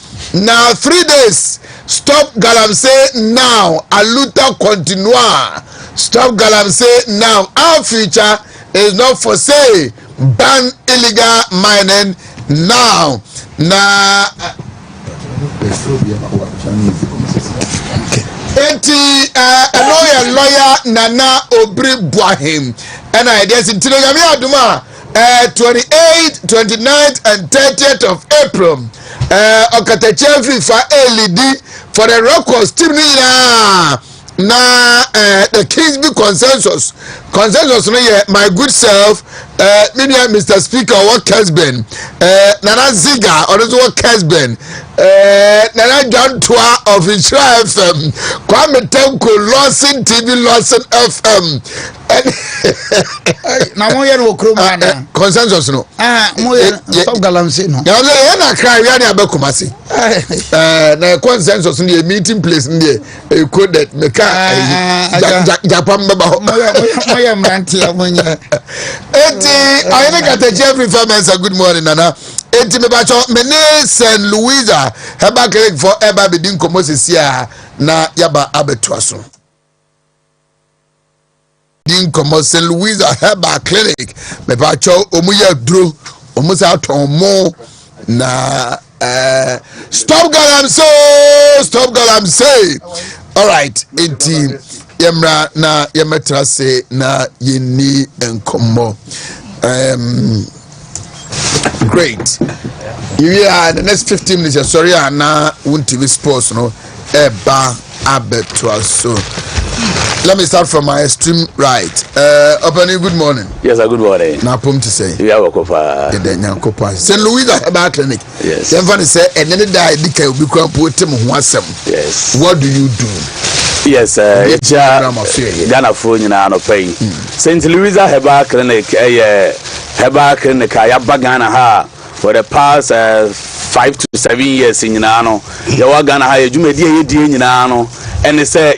Now 3 days. Stop Galamsey now. Aluta continua. Stop Galamsey now. Our future is not for sale. Ban illegal mining now. Now. Lawyer Nana Obiri Boahen and I guess in Telegram 28th, 29th and 30th of April Okateche for LED for the Rockers team na the Kingsby consensus my good self Mr. Speaker what Kesben Nana Ziga or what Kesben Nana John Toa of Israel FM Kwame Tenko Lawson TV Lawson FM na mo ye no kroma na consensus no mo ye stop Galamsey no ya na cry we na abekomase na consensus no meeting place no e coded meka Japan baba ho mo ye mranti amonya eti ayene kata Jeffrey Farmers good morning nana eti me bacho mene St. Louisa heba clinic for eba bedin komosisia na yaba abetuaso din komo St. Louisa heba clinic me bacho omuya dro omusa tomo na stop Galamsey all right eti yemra na yemetra se na yeni enkomo great you are the next 15 minutes sorry na WONTUMI sports no eba abetua so let me start from my extreme right opening good morning yes good morning na pom to say you are kofa the nyankopa St. Louisa heba clinic yes yemfa ne say enene die dika obi kwa potem ho asem yes what do you do yes Ghana for nyina no pay St. Louisa heba clinic heba clinic ya Ghana ha for the past 5 to 7 years nyina no ya wa Ghana ha ya dwumadi ya die nyina no and say